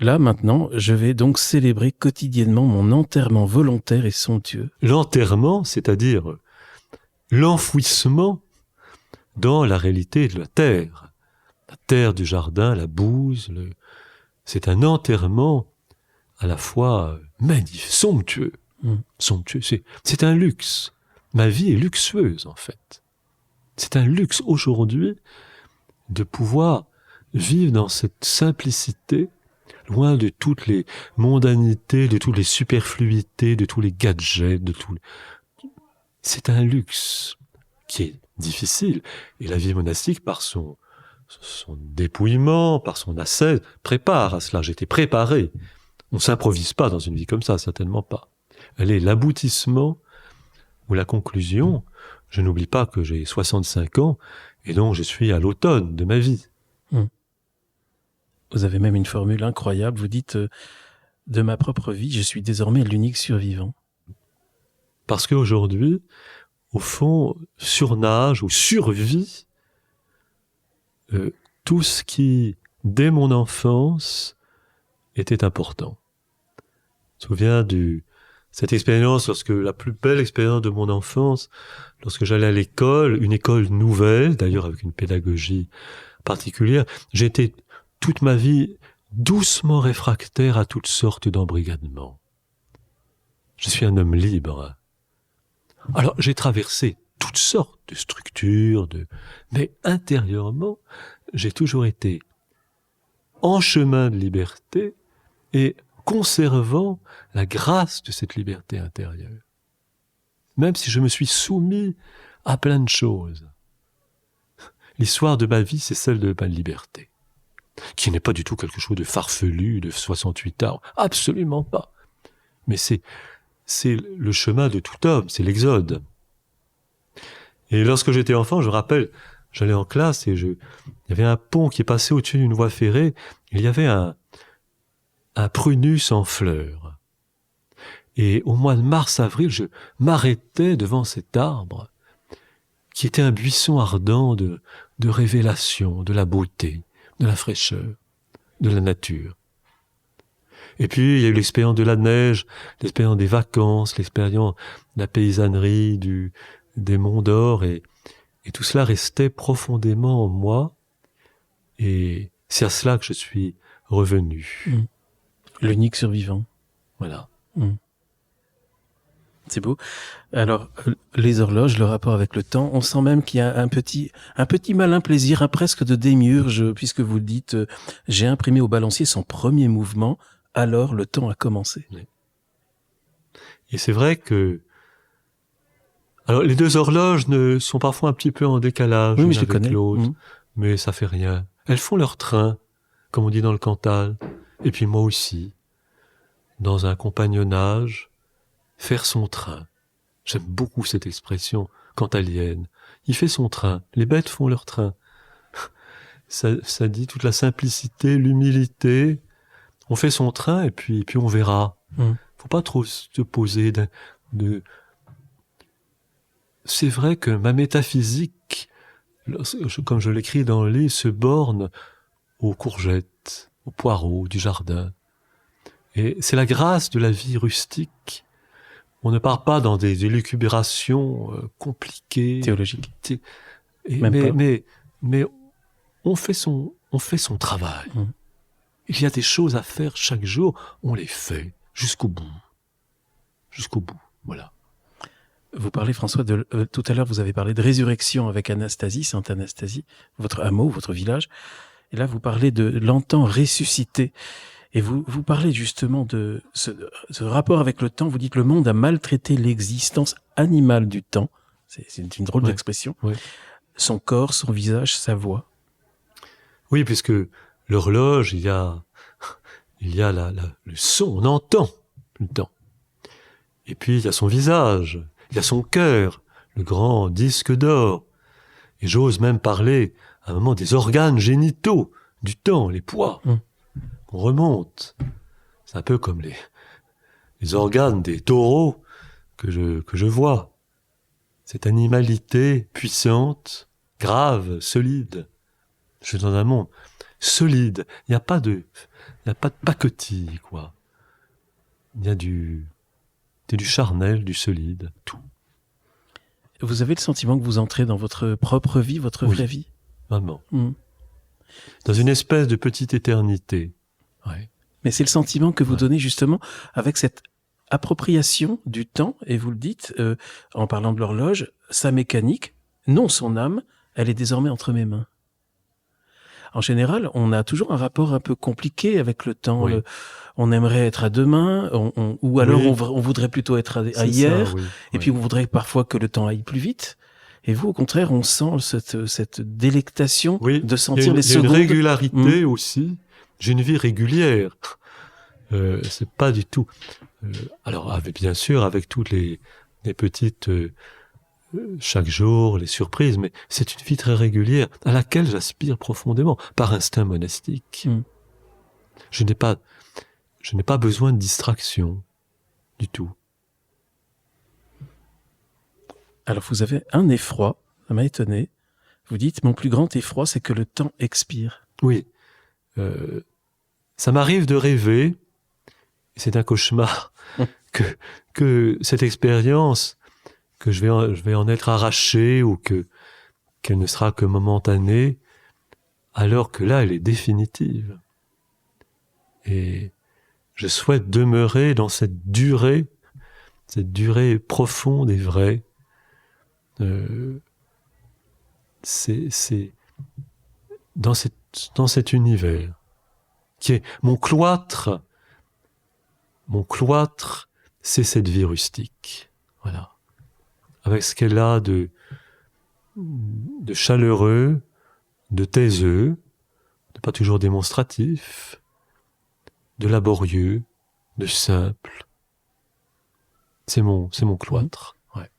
Là, maintenant, je vais donc célébrer quotidiennement mon enterrement volontaire et somptueux. L'enterrement, c'est-à-dire l'enfouissement dans la réalité de la terre du jardin, la bouse, c'est un enterrement à la fois magnifique, somptueux. Somptueux, c'est un luxe. Ma vie est luxueuse, en fait. C'est un luxe aujourd'hui de pouvoir vivre dans cette simplicité, loin de toutes les mondanités, de toutes les superfluités, de tous les gadgets, c'est un luxe qui est difficile. Et la vie monastique, par son dépouillement, par son ascèse, prépare à cela. J'étais préparé. On ne s'improvise pas dans une vie comme ça, certainement pas. Elle est l'aboutissement ou la conclusion. Je n'oublie pas que j'ai 65 ans et donc je suis à l'automne de ma vie. Vous avez même une formule incroyable. Vous dites de ma propre vie, je suis désormais l'unique survivant. Parce qu'aujourd'hui, au fond, surnage ou survit tout ce qui, dès mon enfance, était important. Je me souviens cette expérience, la plus belle expérience de mon enfance, lorsque j'allais à l'école, une école nouvelle, d'ailleurs avec une pédagogie particulière, j'étais toute ma vie doucement réfractaire à toutes sortes d'embrigadements. Je suis un homme libre. Alors j'ai traversé toutes sortes de structures, mais intérieurement, j'ai toujours été en chemin de liberté et conservant la grâce de cette liberté intérieure. Même si je me suis soumis à plein de choses. L'histoire de ma vie, c'est celle de ma liberté, qui n'est pas du tout quelque chose de farfelu, de 68 ans, absolument pas. Mais c'est le chemin de tout homme, c'est l'exode. Et lorsque j'étais enfant, je me rappelle, j'allais en classe et il y avait un pont qui passait au-dessus d'une voie ferrée. Il y avait un prunus en fleurs. Et au mois de mars-avril, je m'arrêtais devant cet arbre qui était un buisson ardent de révélation, de la beauté, de la fraîcheur, de la nature. Et puis, il y a eu l'expérience de la neige, l'expérience des vacances, l'expérience de la paysannerie, des monts d'or, et tout cela restait profondément en moi, et c'est à cela que je suis revenu. L'unique survivant. Voilà. C'est beau. Alors, les horloges, le rapport avec le temps, on sent même qu'il y a un petit malin plaisir, presque de démiurge, puisque vous le dites, j'ai imprimé au balancier son premier mouvement, alors le temps a commencé. Oui. Et c'est vrai que alors les deux horloges sont parfois un petit peu en décalage l'une avec l'autre, mais ça fait rien. Elles font leur train, comme on dit dans le Cantal, et puis moi aussi, dans un compagnonnage, faire son train. J'aime beaucoup cette expression cantalienne. Il fait son train, les bêtes font leur train. Ça dit toute la simplicité, l'humilité. On fait son train et puis on verra. Faut pas trop se poser C'est vrai que ma métaphysique, comme je l'écris dans le livre, se borne aux courgettes, aux poireaux du jardin. Et c'est la grâce de la vie rustique. On ne part pas dans des élucubrations compliquées. Théologiques. Mais on fait son travail. Il y a des choses à faire chaque jour, on les fait jusqu'au bout. Jusqu'au bout, voilà. Vous parlez, François, tout à l'heure, vous avez parlé de résurrection avec Anastasie, Sainte Anastasie, votre hameau, votre village. Et là, vous parlez de l'entend ressuscité. Et vous parlez justement de ce rapport avec le temps. Vous dites le monde a maltraité l'existence animale du temps. C'est une drôle d'expression. Oui. son corps, son visage, sa voix. Oui, puisque l'horloge, il y a le son, on entend le temps. Et puis il y a son visage, il y a son cœur, le grand disque d'or. Et j'ose même parler à un moment des organes génitaux du temps, les poids, qu'on remonte. C'est un peu comme les organes des taureaux que je vois. Cette animalité puissante, grave, solide. Je suis dans un monde solide. Il n'y a pas de pacotille, quoi. Il y a du charnel, du solide, tout. Vous avez le sentiment que vous entrez dans votre propre vie, votre vraie vie? Vraiment. Dans une espèce de petite éternité. Ouais. Mais c'est le sentiment que vous donnez justement avec cette appropriation du temps, et vous le dites, en parlant de l'horloge, sa mécanique, non son âme, elle est désormais entre mes mains. En général, on a toujours un rapport un peu compliqué avec le temps. Oui. On aimerait être à demain, ou alors on voudrait plutôt être à hier, ça, oui. Et puis on voudrait parfois que le temps aille plus vite. Et vous, au contraire, on sent cette délectation de sentir les secondes. Il y a une régularité aussi. J'ai une vie régulière. C'est pas du tout... alors, bien sûr, avec toutes les petites... chaque jour, les surprises, mais c'est une vie très régulière à laquelle j'aspire profondément, par instinct monastique. Je n'ai pas besoin de distraction du tout. Alors vous avez un effroi, ça m'a étonné. Vous dites, mon plus grand effroi, c'est que le temps expire. Oui. Ça m'arrive de rêver, c'est un cauchemar, que cette expérience, que je vais en être arraché ou qu'elle ne sera que momentanée, alors que là, elle est définitive. Et je souhaite demeurer dans cette durée profonde et vraie. C'est dans cet univers qui est mon cloître. Mon cloître, c'est cette vie rustique. Voilà. Avec ce qu'elle a de chaleureux, de taiseux, de pas toujours démonstratif, de laborieux, de simple. C'est mon cloître. Ouais.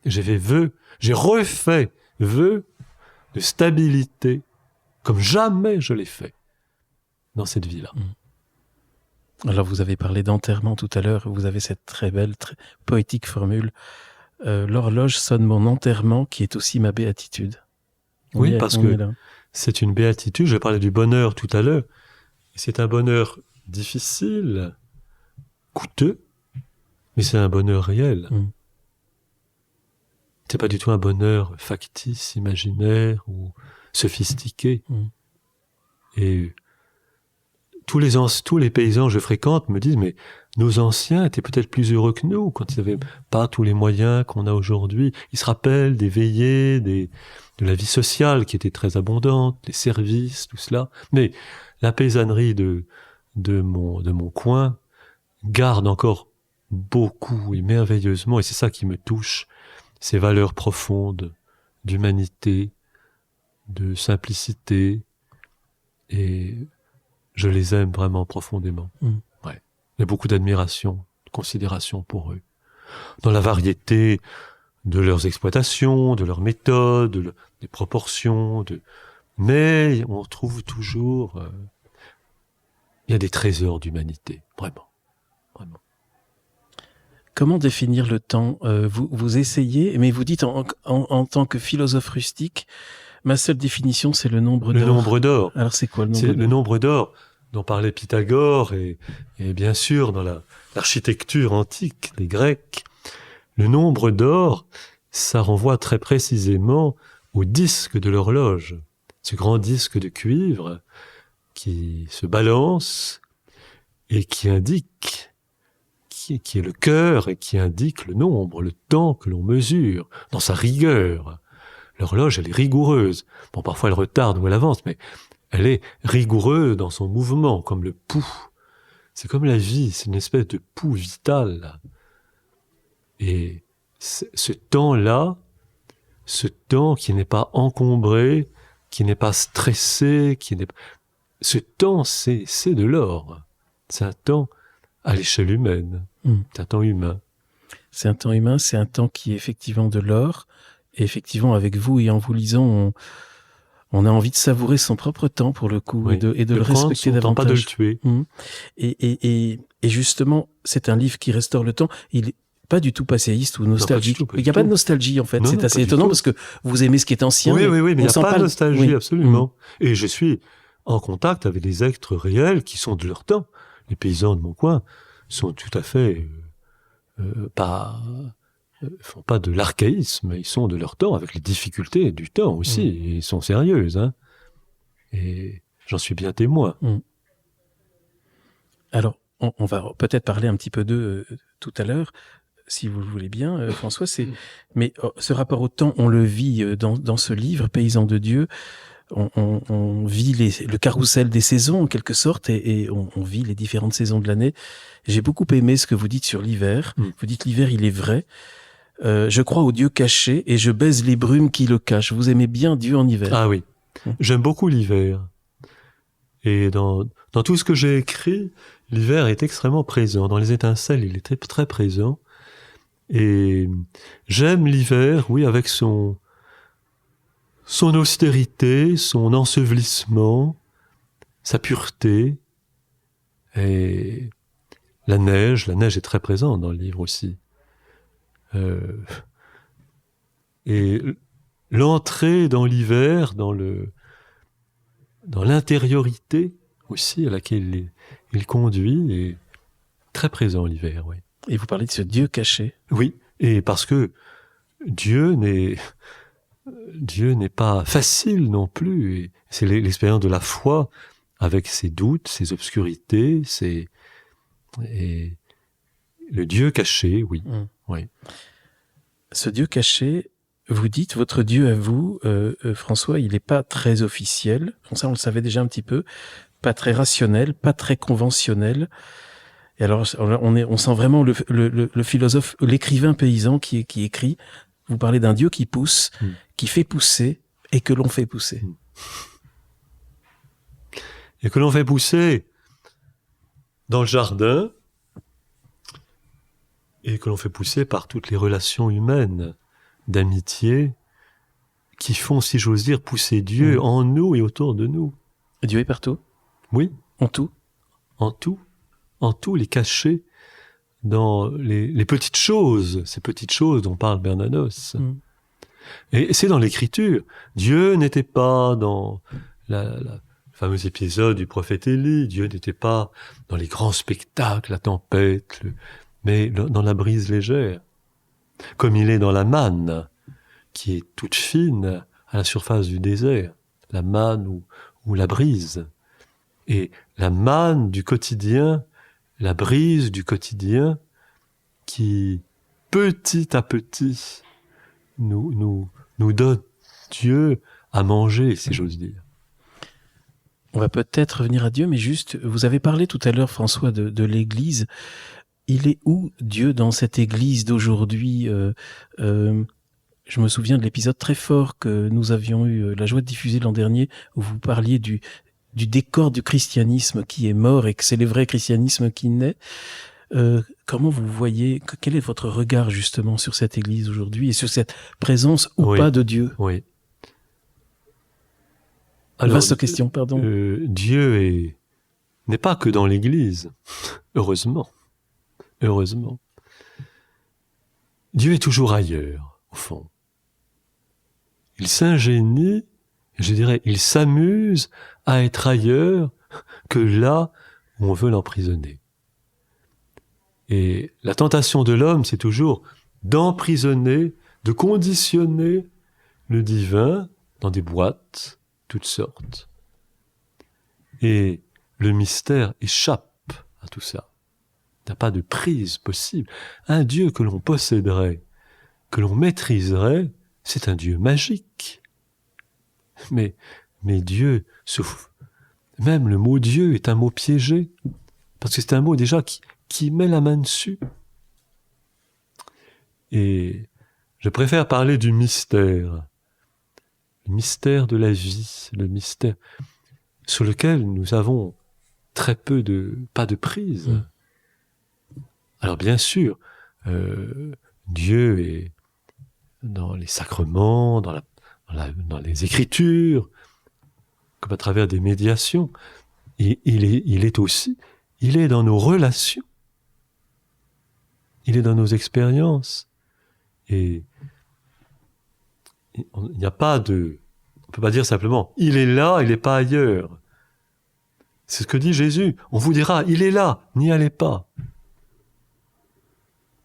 J'ai refait vœu de stabilité comme jamais je l'ai fait dans cette vie-là. Alors vous avez parlé d'enterrement tout à l'heure, vous avez cette très belle, très poétique formule. L'horloge sonne mon enterrement qui est aussi ma béatitude. Oui, parce que c'est une béatitude. Je parlais du bonheur tout à l'heure. C'est un bonheur difficile, coûteux, mais c'est un bonheur réel. C'est pas du tout un bonheur factice, imaginaire ou sophistiqué. Et tous les paysans que je fréquente me disent, mais nos anciens étaient peut-être plus heureux que nous quand ils n'avaient pas tous les moyens qu'on a aujourd'hui. Ils se rappellent des veillées, de la vie sociale qui était très abondante, les services, tout cela. Mais la paysannerie de mon coin garde encore beaucoup et merveilleusement, et c'est ça qui me touche, ces valeurs profondes d'humanité, de simplicité, et je les aime vraiment profondément. Ouais. J'ai beaucoup d'admiration, de considération pour eux. Dans la variété de leurs exploitations, de leurs méthodes, des proportions, mais on trouve toujours... il y a des trésors d'humanité, vraiment. Vraiment. Comment définir le temps? Vous essayez, mais vous dites en tant que philosophe rustique, ma seule définition, c'est le nombre d'or. Le nombre d'or. Alors c'est quoi le nombre d'or? C'est le nombre d'or dont parlait Pythagore et bien sûr dans l'architecture antique des Grecs. Le nombre d'or, ça renvoie très précisément au disque de l'horloge. Ce grand disque de cuivre qui se balance et qui indique, qui est le cœur et qui indique le nombre, le temps que l'on mesure dans sa rigueur. L'horloge, elle est rigoureuse. Bon, parfois elle retarde ou elle avance, mais elle est rigoureuse dans son mouvement, comme le pouls. C'est comme la vie, c'est une espèce de pouls vital. Et ce temps-là, ce temps qui n'est pas encombré, qui n'est pas stressé, ce temps, c'est de l'or. C'est un temps à l'échelle humaine. C'est un temps humain. C'est un temps humain, c'est un temps qui est effectivement de l'or. Et effectivement, avec vous et en vous lisant, on a envie de savourer son propre temps pour le coup, oui. et de le respecter davantage. Pas de le tuer. Et justement, c'est un livre qui restaure le temps. Il est pas du tout passéiste ou nostalgique. Il n'y a pas de nostalgie en fait. C'est assez étonnant parce que vous aimez ce qui est ancien. Oui, mais il n'y a pas de nostalgie, absolument. Et je suis en contact avec des êtres réels qui sont de leur temps. Les paysans de mon coin sont tout à fait font pas de l'archaïsme, ils sont de leur temps, avec les difficultés du temps aussi, et ils sont sérieuses, hein. Et j'en suis bien témoin. Alors, on va peut-être parler un petit peu d'eux tout à l'heure, si vous le voulez bien, François. Mais ce rapport au temps, on le vit dans ce livre, Paysans de Dieu. On vit le carrousel des saisons en quelque sorte, et on vit les différentes saisons de l'année. J'ai beaucoup aimé ce que vous dites sur l'hiver. Vous dites l'hiver, il est vrai. Je crois au Dieu caché et je baise les brumes qui le cachent. Vous aimez bien Dieu en hiver. Ah oui, j'aime beaucoup l'hiver. Et dans tout ce que j'ai écrit, l'hiver est extrêmement présent. Dans les étincelles, il est très, très présent. Et j'aime l'hiver, oui, avec son austérité, son ensevelissement, sa pureté. Et la neige est très présente dans le livre aussi. Et l'entrée dans l'hiver, dans l'intériorité aussi à laquelle il conduit, est très présent l'hiver, oui. Et vous parlez de ce Dieu caché. Oui, et parce que Dieu n'est pas facile non plus. Et c'est l'expérience de la foi avec ses doutes, ses obscurités, et le Dieu caché, oui. Oui. Ce Dieu caché, vous dites, votre Dieu à vous, François, il n'est pas très officiel. Ça, on le savait déjà un petit peu. Pas très rationnel, pas très conventionnel. Et alors, on sent vraiment le philosophe, l'écrivain paysan qui écrit. Vous parlez d'un Dieu qui pousse, qui fait pousser et que l'on fait pousser. Et que l'on fait pousser dans le jardin, et que l'on fait pousser par toutes les relations humaines d'amitié qui font, si j'ose dire, pousser Dieu en nous et autour de nous. Dieu est partout. Oui. En tout. En tout. En tout, les cachés dans les petites choses, ces petites choses dont parle Bernanos. Et c'est dans l'écriture. Dieu n'était pas dans le fameux épisode du prophète Élie. Dieu n'était pas dans les grands spectacles, la tempête, mais dans la brise légère. Comme il est dans la manne, qui est toute fine à la surface du désert. La manne ou la brise. Et la manne du quotidien, la brise du quotidien, qui, petit à petit, nous donne Dieu à manger, si j'ose dire. On va peut-être revenir à Dieu, mais juste, vous avez parlé tout à l'heure, François, de l'Église. Il est où Dieu dans cette Église d'aujourd'hui? Je me souviens de l'épisode très fort que nous avions eu la joie de diffuser l'an dernier, où vous parliez du décor du christianisme qui est mort et que c'est le vrai christianisme qui naît. Comment vous voyez, quel est votre regard justement sur cette Église aujourd'hui et sur cette présence ou pas de Dieu? Oui. Alors, vaste question, pardon. Dieu n'est pas que dans l'Église, heureusement. Heureusement. Dieu est toujours ailleurs, au fond. Il s'ingénie, je dirais, il s'amuse à être ailleurs que là où on veut l'emprisonner. Et la tentation de l'homme, c'est toujours d'emprisonner, de conditionner le divin dans des boîtes, toutes sortes. Et le mystère échappe à tout ça. Il n'y a pas de prise possible. Un Dieu que l'on posséderait, que l'on maîtriserait, c'est un Dieu magique. Mais Dieu, même le mot Dieu est un mot piégé, parce que c'est un mot déjà qui met la main dessus. Et Je préfère parler du mystère. Le mystère de la vie, le mystère sur lequel nous avons pas de prise. Alors bien sûr, Dieu est dans les sacrements, dans les Écritures, comme à travers des médiations. Et il est dans nos relations. Il est dans nos expériences. Et il n'y a pas on peut pas dire simplement, il est là, il n'est pas ailleurs. C'est ce que dit Jésus. On vous dira, il est là, n'y allez pas.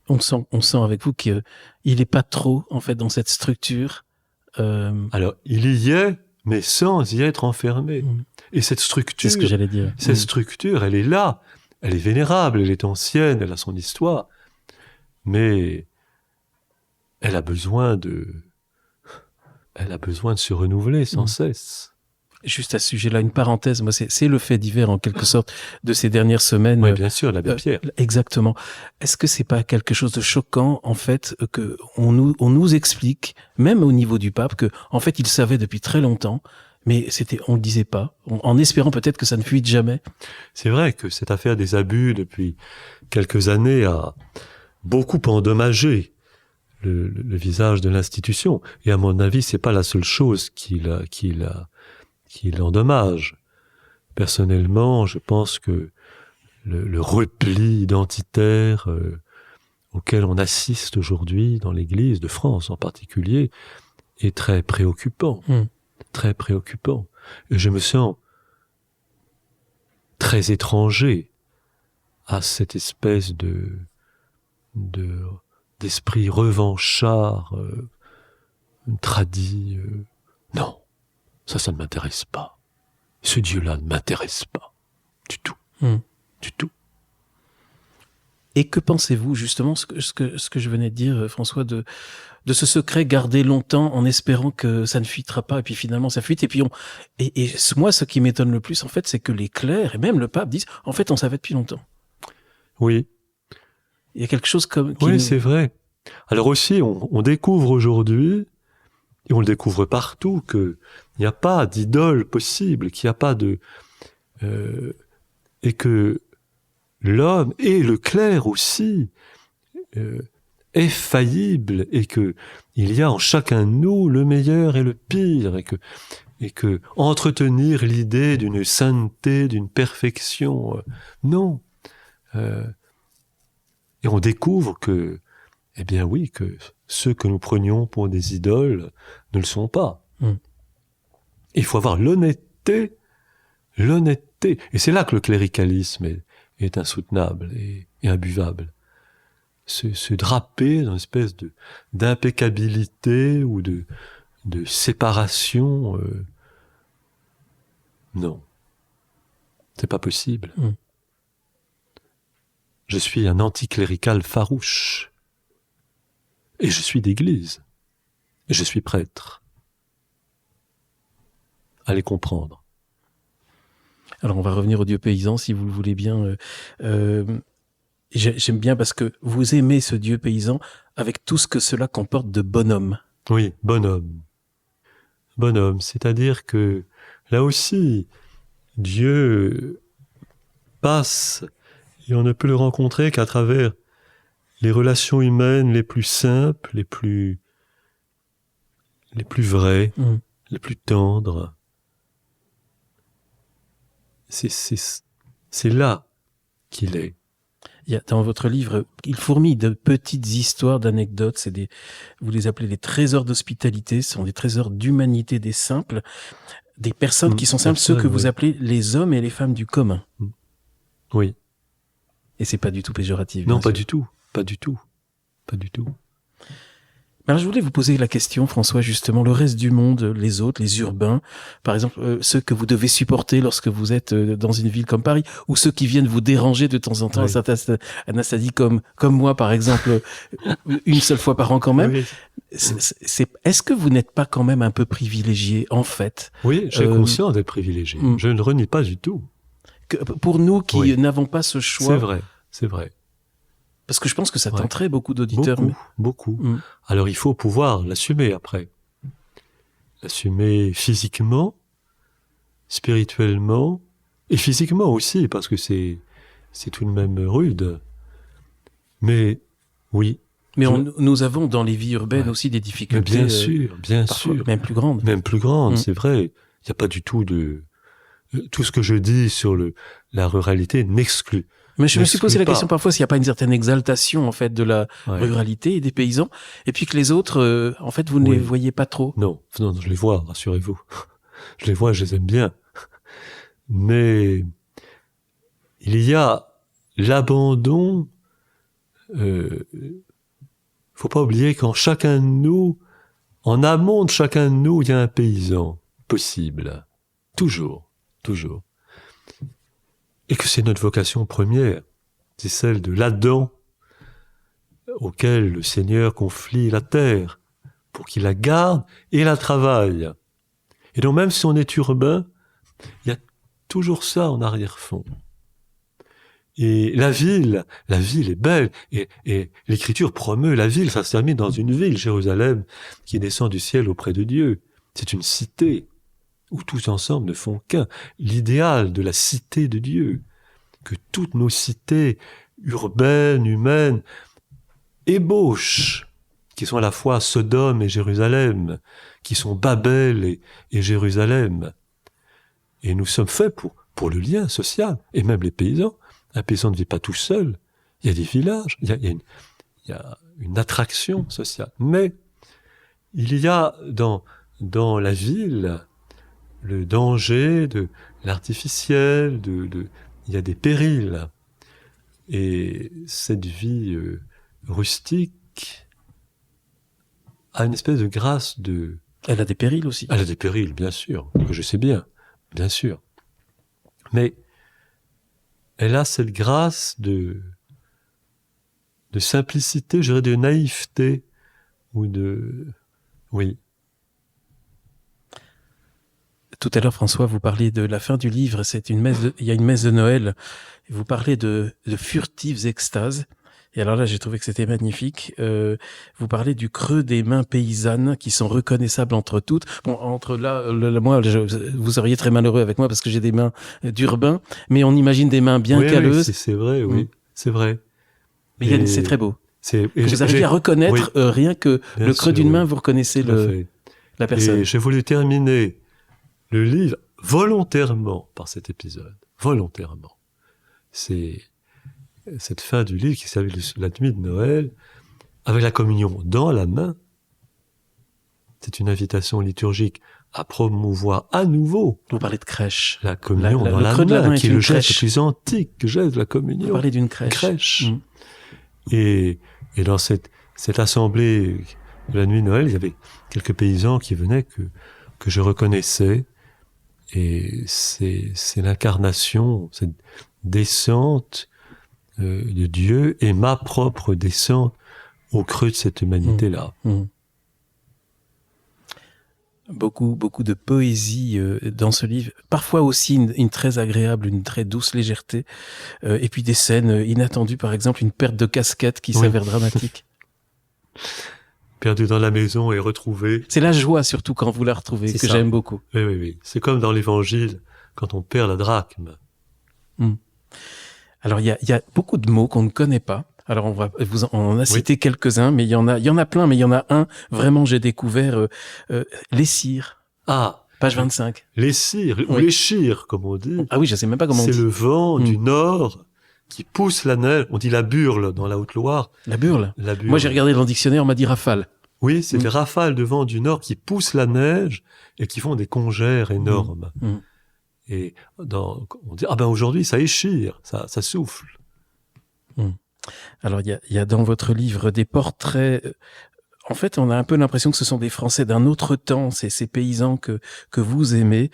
On sent avec vous qu'il n'est pas trop, en fait, dans cette structure. Alors, il y est, mais sans y être enfermé. Et cette structure, c'est ce que j'allais dire. Cette structure, elle est là. Elle est vénérable, elle est ancienne, elle a son histoire. Mais elle a besoin de se renouveler sans cesse. Juste à ce sujet-là, une parenthèse, moi, c'est le fait divers, en quelque sorte, de ces dernières semaines. Oui, bien sûr, l'abbé Pierre. Exactement. Est-ce que c'est pas quelque chose de choquant, en fait, que on nous explique, même au niveau du pape, que, en fait, il savait depuis très longtemps, mais on le disait pas, en espérant peut-être que ça ne fuite jamais. C'est vrai que cette affaire des abus, depuis quelques années, a beaucoup endommagé le visage de l'institution. Et à mon avis, c'est pas la seule chose qui l'endommage. Personnellement, je pense que le repli identitaire auquel on assiste aujourd'hui dans l'Église de France en particulier est très préoccupant. Très préoccupant. Et je me sens très étranger à cette espèce d'esprit revanchard, tradit. Non, ça ne m'intéresse pas. Ce Dieu-là ne m'intéresse pas. Du tout. Du tout. Et que pensez-vous, justement, ce que je venais de dire, François, de ce secret gardé longtemps en espérant que ça ne fuitera pas, et puis finalement ça fuite, et puis moi, ce qui m'étonne le plus, en fait, c'est que les clercs, et même le pape, disent, en fait, on savait depuis longtemps. Oui. Il y a quelque chose comme... Oui, c'est vrai. Alors aussi, on découvre aujourd'hui, et on le découvre partout, qu'il n'y a pas d'idole possible, qu'il n'y a pas de... et que l'homme et le clerc aussi est faillible, et que il y a en chacun de nous le meilleur et le pire, et que entretenir l'idée d'une sainteté, d'une perfection, non. Et on découvre que, eh bien oui, que ceux que nous prenions pour des idoles ne le sont pas. Il faut avoir l'honnêteté, et c'est là que le cléricalisme est insoutenable et imbuvable. Se draper dans une espèce d'impeccabilité ou de séparation, non. C'est pas possible. Je suis un anticlérical farouche. Et je suis d'église. Et je suis prêtre. Allez comprendre. Alors on va revenir au Dieu paysan, si vous le voulez bien. J'aime bien parce que vous aimez ce Dieu paysan avec tout ce que cela comporte de bonhomme. Oui, bonhomme. Bonhomme, c'est-à-dire que là aussi, Dieu passe et on ne peut le rencontrer qu'à travers les relations humaines les plus simples, les plus vraies, les plus tendres. C'est là qu'il est. Il y a, dans votre livre, il fourmille de petites histoires, d'anecdotes. Vous les appelez les trésors d'hospitalité. Ce sont des trésors d'humanité des simples, des personnes qui sont simples, ceux que vous appelez les hommes et les femmes du commun. Oui. Et c'est pas du tout péjoratif. Non, pas du tout. Pas du tout. Pas du tout. Alors, je voulais vous poser la question, François, justement, le reste du monde, les autres, les urbains, par exemple, ceux que vous devez supporter lorsque vous êtes dans une ville comme Paris, ou ceux qui viennent vous déranger de temps en temps, oui. Anastasie, comme moi, par exemple, une seule fois par an quand même. Oui. Est-ce que vous n'êtes pas quand même un peu privilégié, en fait? Oui, j'ai conscience d'être privilégié. Je ne renie pas du tout. Pour nous qui n'avons pas ce choix. C'est vrai. Parce que je pense que ça tenterait beaucoup d'auditeurs. Beaucoup. Alors il faut pouvoir l'assumer après. L'assumer physiquement, spirituellement, et physiquement aussi, parce que c'est tout de même rude. Mais oui. Mais nous avons dans les vies urbaines aussi des difficultés. Mais bien sûr. Même plus grandes. Même plus grandes, c'est vrai. Il n'y a pas du tout de... Tout ce que je dis sur la ruralité n'exclut. Mais je me suis posé la question parfois s'il n'y a pas une certaine exaltation en fait de la ruralité et des paysans, et puis que les autres, en fait, vous ne les voyez pas trop. Non, je les vois, rassurez-vous. Je les vois, je les aime bien. Mais il y a l'abandon. Faut pas oublier qu'en chacun de nous, en amont de chacun de nous, il y a un paysan possible. Toujours. Et que c'est notre vocation première. C'est celle de l'Adam auquel le Seigneur confie la terre pour qu'il la garde et la travaille. Et donc même si on est urbain, il y a toujours ça en arrière-fond. Et la ville est belle, et l'Écriture promeut la ville, ça se termine dans une ville, Jérusalem, qui descend du ciel auprès de Dieu. C'est une cité où tous ensemble ne font qu'un. L'idéal de la cité de Dieu, que toutes nos cités urbaines, humaines, ébauchent, qui sont à la fois Sodome et Jérusalem, qui sont Babel et Jérusalem. Et nous sommes faits pour le lien social, et même les paysans. Un paysan ne vit pas tout seul. Il y a des villages, il y a une attraction sociale. Mais il y a dans la ville le danger de l'artificiel, il y a des périls. Et cette vie rustique a une espèce de grâce de... Elle a des périls aussi. Elle a des périls, bien sûr, que je sais bien sûr. Mais elle a cette grâce de simplicité, je dirais de naïveté, ou de... Oui. Tout à l'heure, François, vous parliez de la fin du livre, il y a une messe de Noël, et vous parlez de furtives extases. Et alors là, j'ai trouvé que c'était magnifique. Vous parlez du creux des mains paysannes qui sont reconnaissables entre toutes. Bon, entre là, moi, vous seriez très malheureux avec moi parce que j'ai des mains d'urbain, mais on imagine des mains bien calleuses. Oui, c'est vrai, oui, c'est vrai. Mais c'est très beau. Vous arrivez à reconnaître rien que le creux d'une main, vous reconnaissez la personne. Et j'ai voulu terminer le livre volontairement par cet épisode. Volontairement. C'est cette fin du livre qui s'appelle la nuit de Noël, avec la communion dans la main. C'est une invitation liturgique à promouvoir à nouveau. Vous parlez de crèche. La communion dans la main, qui est le geste le plus antique geste de la communion. Vous parlez d'une crèche. Et dans cette assemblée de la nuit de Noël, il y avait quelques paysans qui venaient que je reconnaissais. Et c'est l'incarnation, cette descente de Dieu et ma propre descente au creux de cette humanité-là. Beaucoup de poésie dans ce livre. Parfois aussi une très agréable, une très douce légèreté. Et puis des scènes inattendues, par exemple une perte de casquette qui s'avère dramatique. Perdu dans la maison et retrouvé. C'est la joie surtout quand vous la retrouvez, que j'aime beaucoup. Oui. C'est comme dans l'Évangile, quand on perd la drachme. Alors il y a beaucoup de mots qu'on ne connaît pas. Alors on a cité quelques-uns, mais il y en a plein, mais il y en a un vraiment j'ai découvert les cires. Ah, page 25. Les cires ou les chires comme on dit. Ah oui, je sais même pas comment on dit. C'est le vent du nord qui pousse la neige. On dit la burle dans la Haute-Loire. La burle. Moi j'ai regardé dans le dictionnaire, on m'a dit rafale. Oui, c'est des rafales de vent du nord qui poussent la neige et qui font des congères énormes. Et on dit aujourd'hui ça échire, ça souffle. Alors il y a dans votre livre des portraits. En fait, on a un peu l'impression que ce sont des Français d'un autre temps, ces paysans que vous aimez.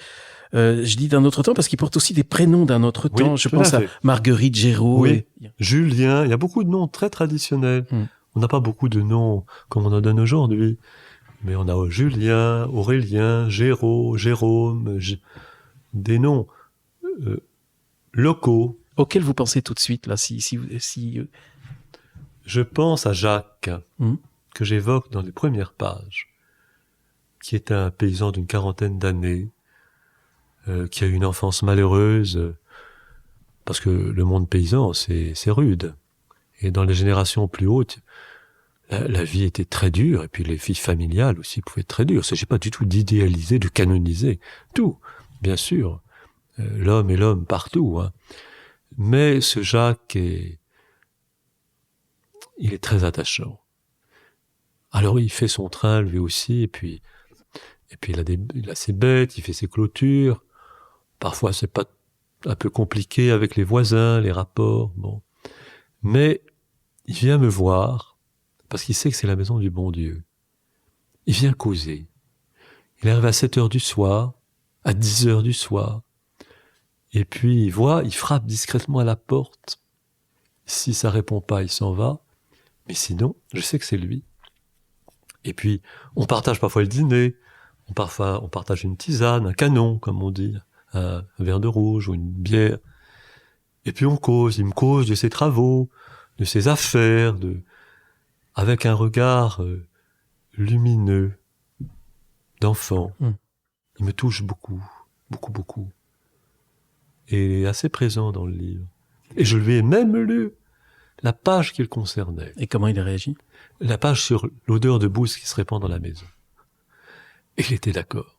Je dis d'un autre temps parce qu'ils portent aussi des prénoms d'un autre temps. Je pense à Marguerite Géraud. Julien. Il y a beaucoup de noms très traditionnels. On n'a pas beaucoup de noms comme on en donne aujourd'hui, mais on a Julien, Aurélien, Géraud, Jérôme. Des noms locaux. Auxquels vous pensez tout de suite, là, je pense à Jacques, que j'évoque dans les premières pages, qui est un paysan d'une 40aine d'années, qui a eu une enfance malheureuse, parce que le monde paysan, c'est rude. Et dans les générations plus hautes, la vie était très dure, et puis les vies familiales aussi pouvaient être très dures. Il ne s'agit pas du tout d'idéaliser, de canoniser tout, bien sûr. L'homme est l'homme partout, hein. Mais ce Jacques il est très attachant. Alors il fait son train lui aussi, et puis il a ses bêtes, il fait ses clôtures. Parfois c'est pas un peu compliqué avec les voisins, les rapports, bon. Mais il vient me voir, parce qu'il sait que c'est la maison du bon Dieu. Il vient causer. Il arrive à 7 heures du soir, à 10 heures du soir, et puis il frappe discrètement à la porte. Si ça répond pas, il s'en va. Mais sinon, je sais que c'est lui. Et puis, on partage parfois le dîner, on partage une tisane, un canon, comme on dit, un verre de rouge ou une bière. Et puis on cause, il me cause de ses travaux, de ses affaires, avec un regard lumineux d'enfant. Il me touche beaucoup, beaucoup, beaucoup. Et assez présent dans le livre. Et je lui ai même lu la page qui le concernait. Et comment il a réagi ? La page sur l'odeur de bouse qui se répand dans la maison. Et il était d'accord.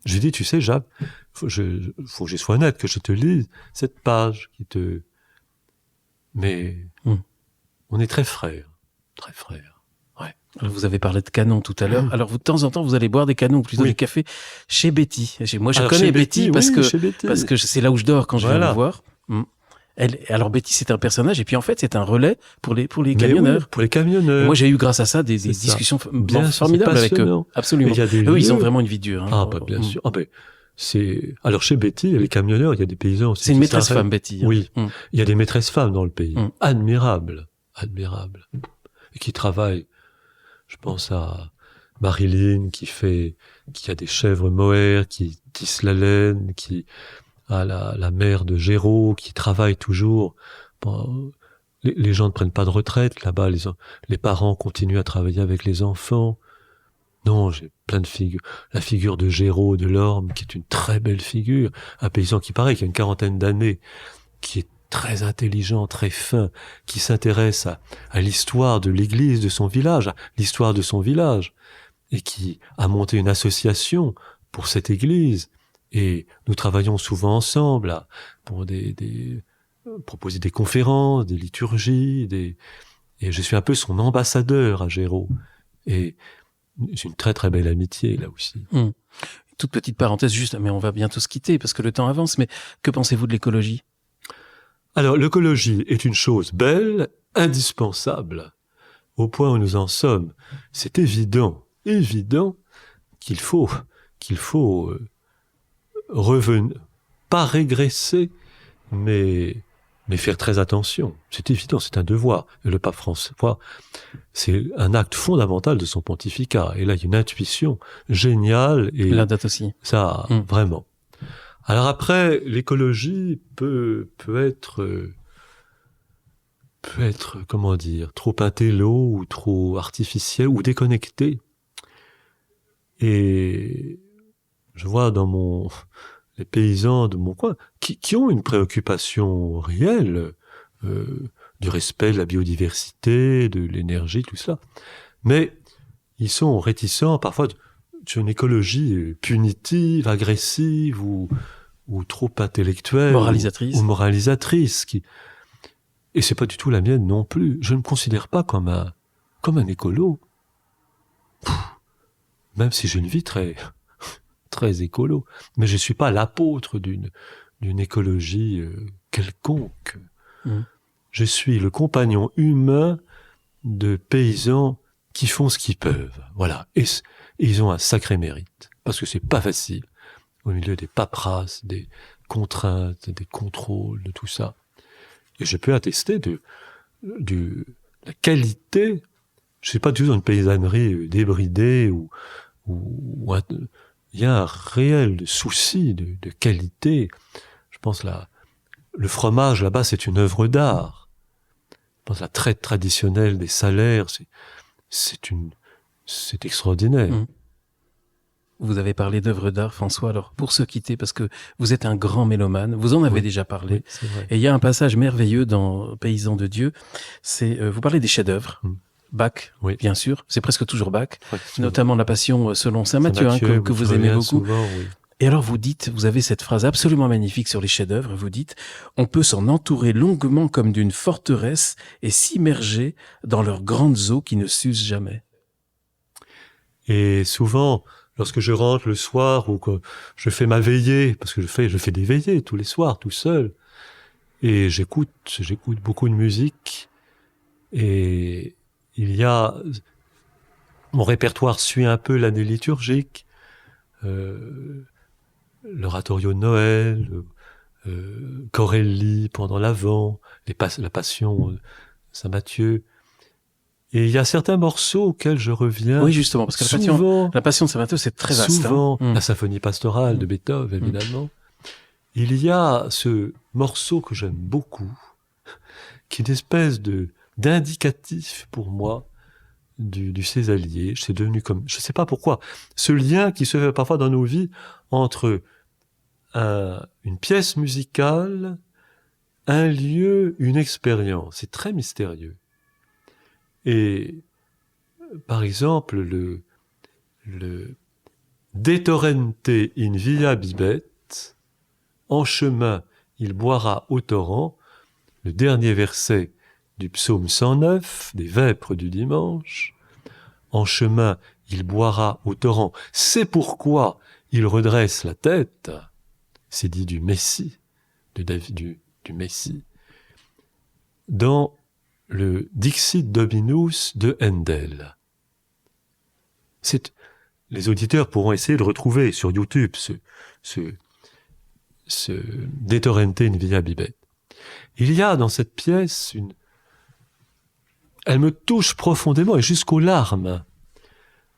Je lui ai dit, tu sais, Jacques, faut que je sois honnête, que je te lise cette page qui te... Mais on est très frères. Très frères. Ouais. Alors, vous avez parlé de canon tout à l'heure. Alors, vous, de temps en temps, vous allez boire des canons, plutôt des cafés, chez Betty. Moi, je connais Betty parce que c'est là où je dors quand je viens vous voir. Alors Betty, c'est un personnage, et puis en fait, c'est un relais pour les camionneurs. Oui, pour les camionneurs. Et moi, j'ai eu grâce à ça des discussions formidables avec eux. Absolument. Eux, ils ont vraiment une vie dure. Hein. Ah, bah, bien sûr. Ah, ben, alors chez Betty, les camionneurs, il y a des paysans aussi. C'est une maîtresse femme, Betty. Hein. Oui. Il y a des maîtresses femmes dans le pays. Admirables. Et qui travaillent. Je pense à Marilyn, qui a des chèvres mohair, qui tisse la laine, à la mère de Géraud, qui travaille toujours. Bon, les gens ne prennent pas de retraite là-bas, les parents continuent à travailler avec les enfants. Non, j'ai plein de figures. La figure de Géraud de l'Orme, qui est une très belle figure. Un paysan qui a une 40aine d'années, qui est très intelligent, très fin, qui s'intéresse à l'histoire de l'église de son village, à l'histoire de son village, et qui a monté une association pour cette église. Et nous travaillons souvent ensemble pour proposer des conférences, des liturgies, et je suis un peu son ambassadeur à Géraud. Et j'ai une très très belle amitié là aussi. Toute petite parenthèse juste, mais on va bientôt se quitter parce que le temps avance, mais que pensez-vous de l'écologie ? Alors, l'écologie est une chose belle, indispensable, au point où nous en sommes. C'est évident qu'il faut revenir, pas régresser, mais faire très attention. C'est évident, c'est un devoir. Et le pape François, c'est un acte fondamental de son pontificat. Et là, il y a une intuition géniale. Et la date aussi. Ça, vraiment. Alors après, l'écologie peut être, comment dire, trop intello ou trop artificielle ou déconnectée. Et je vois les paysans de mon coin qui ont une préoccupation réelle du respect de la biodiversité, de l'énergie, tout ça. Mais ils sont réticents parfois sur une écologie punitive, agressive ou trop intellectuelle. Moralisatrice. Ou moralisatrice. Et c'est pas du tout la mienne non plus. Je ne me considère pas comme un écolo. Même si j'ai une vie très écolo. Mais je suis pas l'apôtre d'une écologie quelconque. Je suis le compagnon humain de paysans qui font ce qu'ils peuvent. Voilà. Et ils ont un sacré mérite. Parce que c'est pas facile. Au milieu des paperasses, des contraintes, des contrôles, de tout ça. Et je peux attester de la qualité. Je suis pas du tout dans une paysannerie débridée où il y a un réel souci de qualité. Je pense le fromage là-bas, c'est une œuvre d'art. dans la traite traditionnelle des salaires, c'est extraordinaire. Mmh. Vous avez parlé d'œuvres d'art, François. Alors, pour se quitter, parce que vous êtes un grand mélomane, vous en avez déjà parlé. Oui, c'est vrai. Et il y a un passage merveilleux dans Paysans de Dieu. C'est, vous parlez des chefs-d'œuvre. Bach, Oui. bien sûr. C'est presque toujours Bach. Oui, Notamment la Passion selon Saint Matthieu, que vous aimez beaucoup. Souvent, oui. Et alors vous avez cette phrase absolument magnifique sur les chefs-d'œuvre. Vous dites, on peut s'en entourer longuement comme d'une forteresse et s'immerger dans leurs grandes eaux qui ne s'usent jamais. Et souvent, lorsque je rentre le soir ou que je fais ma veillée, parce que je fais des veillées tous les soirs, tout seul, et j'écoute beaucoup de musique, et il y a, mon répertoire suit un peu l'année liturgique, l'oratorio de Noël, Corelli pendant l'Avent, la Passion de Saint Matthieu. Et il y a certains morceaux auxquels je reviens. Oui, justement, parce que la Passion de Saint Matthieu, c'est très vaste. Souvent, la symphonie pastorale de Beethoven, évidemment. Il y a ce morceau que j'aime beaucoup, qui est une espèce d'indicatif pour moi du Césalier. C'est devenu comme, je sais pas pourquoi, ce lien qui se fait parfois dans nos vies entre une pièce musicale, un lieu, une expérience. C'est très mystérieux. Et, par exemple, le De torrente in via bibet, en chemin il boira au torrent, le dernier verset du psaume 109, des vêpres du dimanche, en chemin il boira au torrent, c'est pourquoi il redresse la tête, c'est dit du Messie, du Messie, dans le Dixit Dominus de Handel. Les auditeurs pourront essayer de retrouver sur YouTube ce De torrente in via bibet. Il y a dans cette pièce elle me touche profondément et jusqu'aux larmes,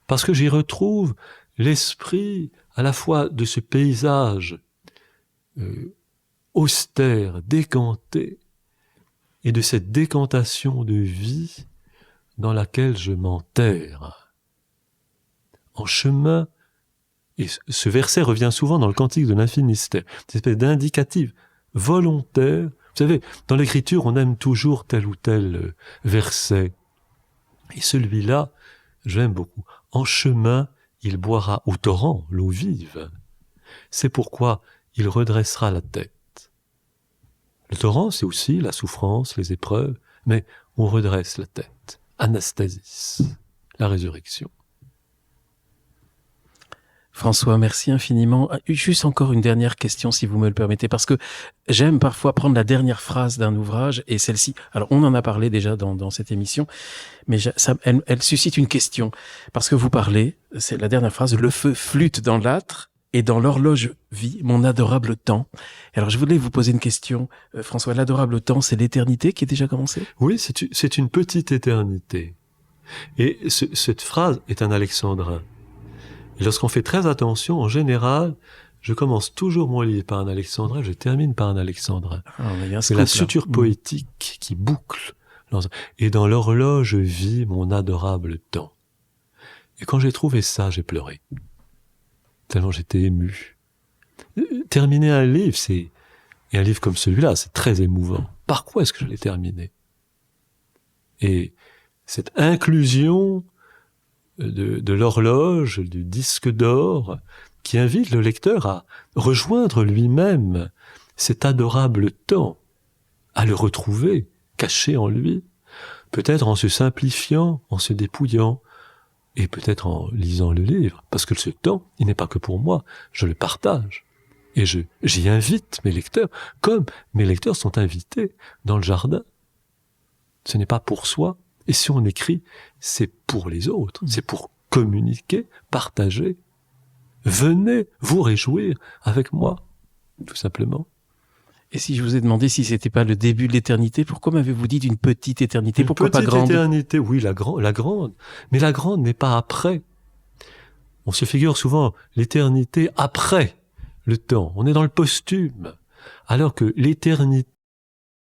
parce que j'y retrouve l'esprit à la fois de ce paysage austère, décanté, et de cette décantation de vie dans laquelle je m'enterre. En chemin, et ce verset revient souvent dans le Cantique de l'Infinistère, cette espèce d'indicatif volontaire. Vous savez, dans l'écriture, on aime toujours tel ou tel verset. Et celui-là, j'aime beaucoup. En chemin, il boira au torrent l'eau vive. C'est pourquoi il redressera la tête. Le torrent, c'est aussi la souffrance, les épreuves, mais on redresse la tête. Anastasis, la résurrection. François, merci infiniment. Juste encore une dernière question, si vous me le permettez, parce que j'aime parfois prendre la dernière phrase d'un ouvrage, et celle-ci, alors on en a parlé déjà dans cette émission, mais elle suscite une question, parce que vous parlez, c'est la dernière phrase, le feu flûte dans l'âtre, et dans l'horloge vit mon adorable temps. Alors je voulais vous poser une question, François, l'adorable temps, c'est l'éternité qui est déjà commencée ? Oui, c'est une petite éternité. Et cette phrase est un alexandrin. Et lorsqu'on fait très attention, en général, je commence toujours mon livre par un alexandrin, je termine par un alexandrin. C'est la suture poétique qui boucle. Et dans l'horloge vit mon adorable temps. Et quand j'ai trouvé ça, j'ai pleuré. Tellement j'étais ému. Terminer un livre, et un livre comme celui-là, c'est très émouvant. Par quoi est-ce que je l'ai terminé ? Et cette inclusion de l'horloge, du disque d'or, qui invite le lecteur à rejoindre lui-même cet adorable temps, à le retrouver, caché en lui, peut-être en se simplifiant, en se dépouillant, et peut-être en lisant le livre, parce que ce temps, il n'est pas que pour moi, je le partage. Et j'y invite mes lecteurs, comme mes lecteurs sont invités dans le jardin. Ce n'est pas pour soi, et si on écrit, c'est pour les autres, c'est pour communiquer, partager. Venez vous réjouir avec moi, tout simplement. Et si je vous ai demandé si c'était pas le début de l'éternité, pourquoi m'avez-vous dit d'une petite éternité ? Pourquoi pas grande ? Une petite éternité, oui, la grande. Mais la grande n'est pas après. On se figure souvent l'éternité après le temps. On est dans le posthume. Alors que l'éternité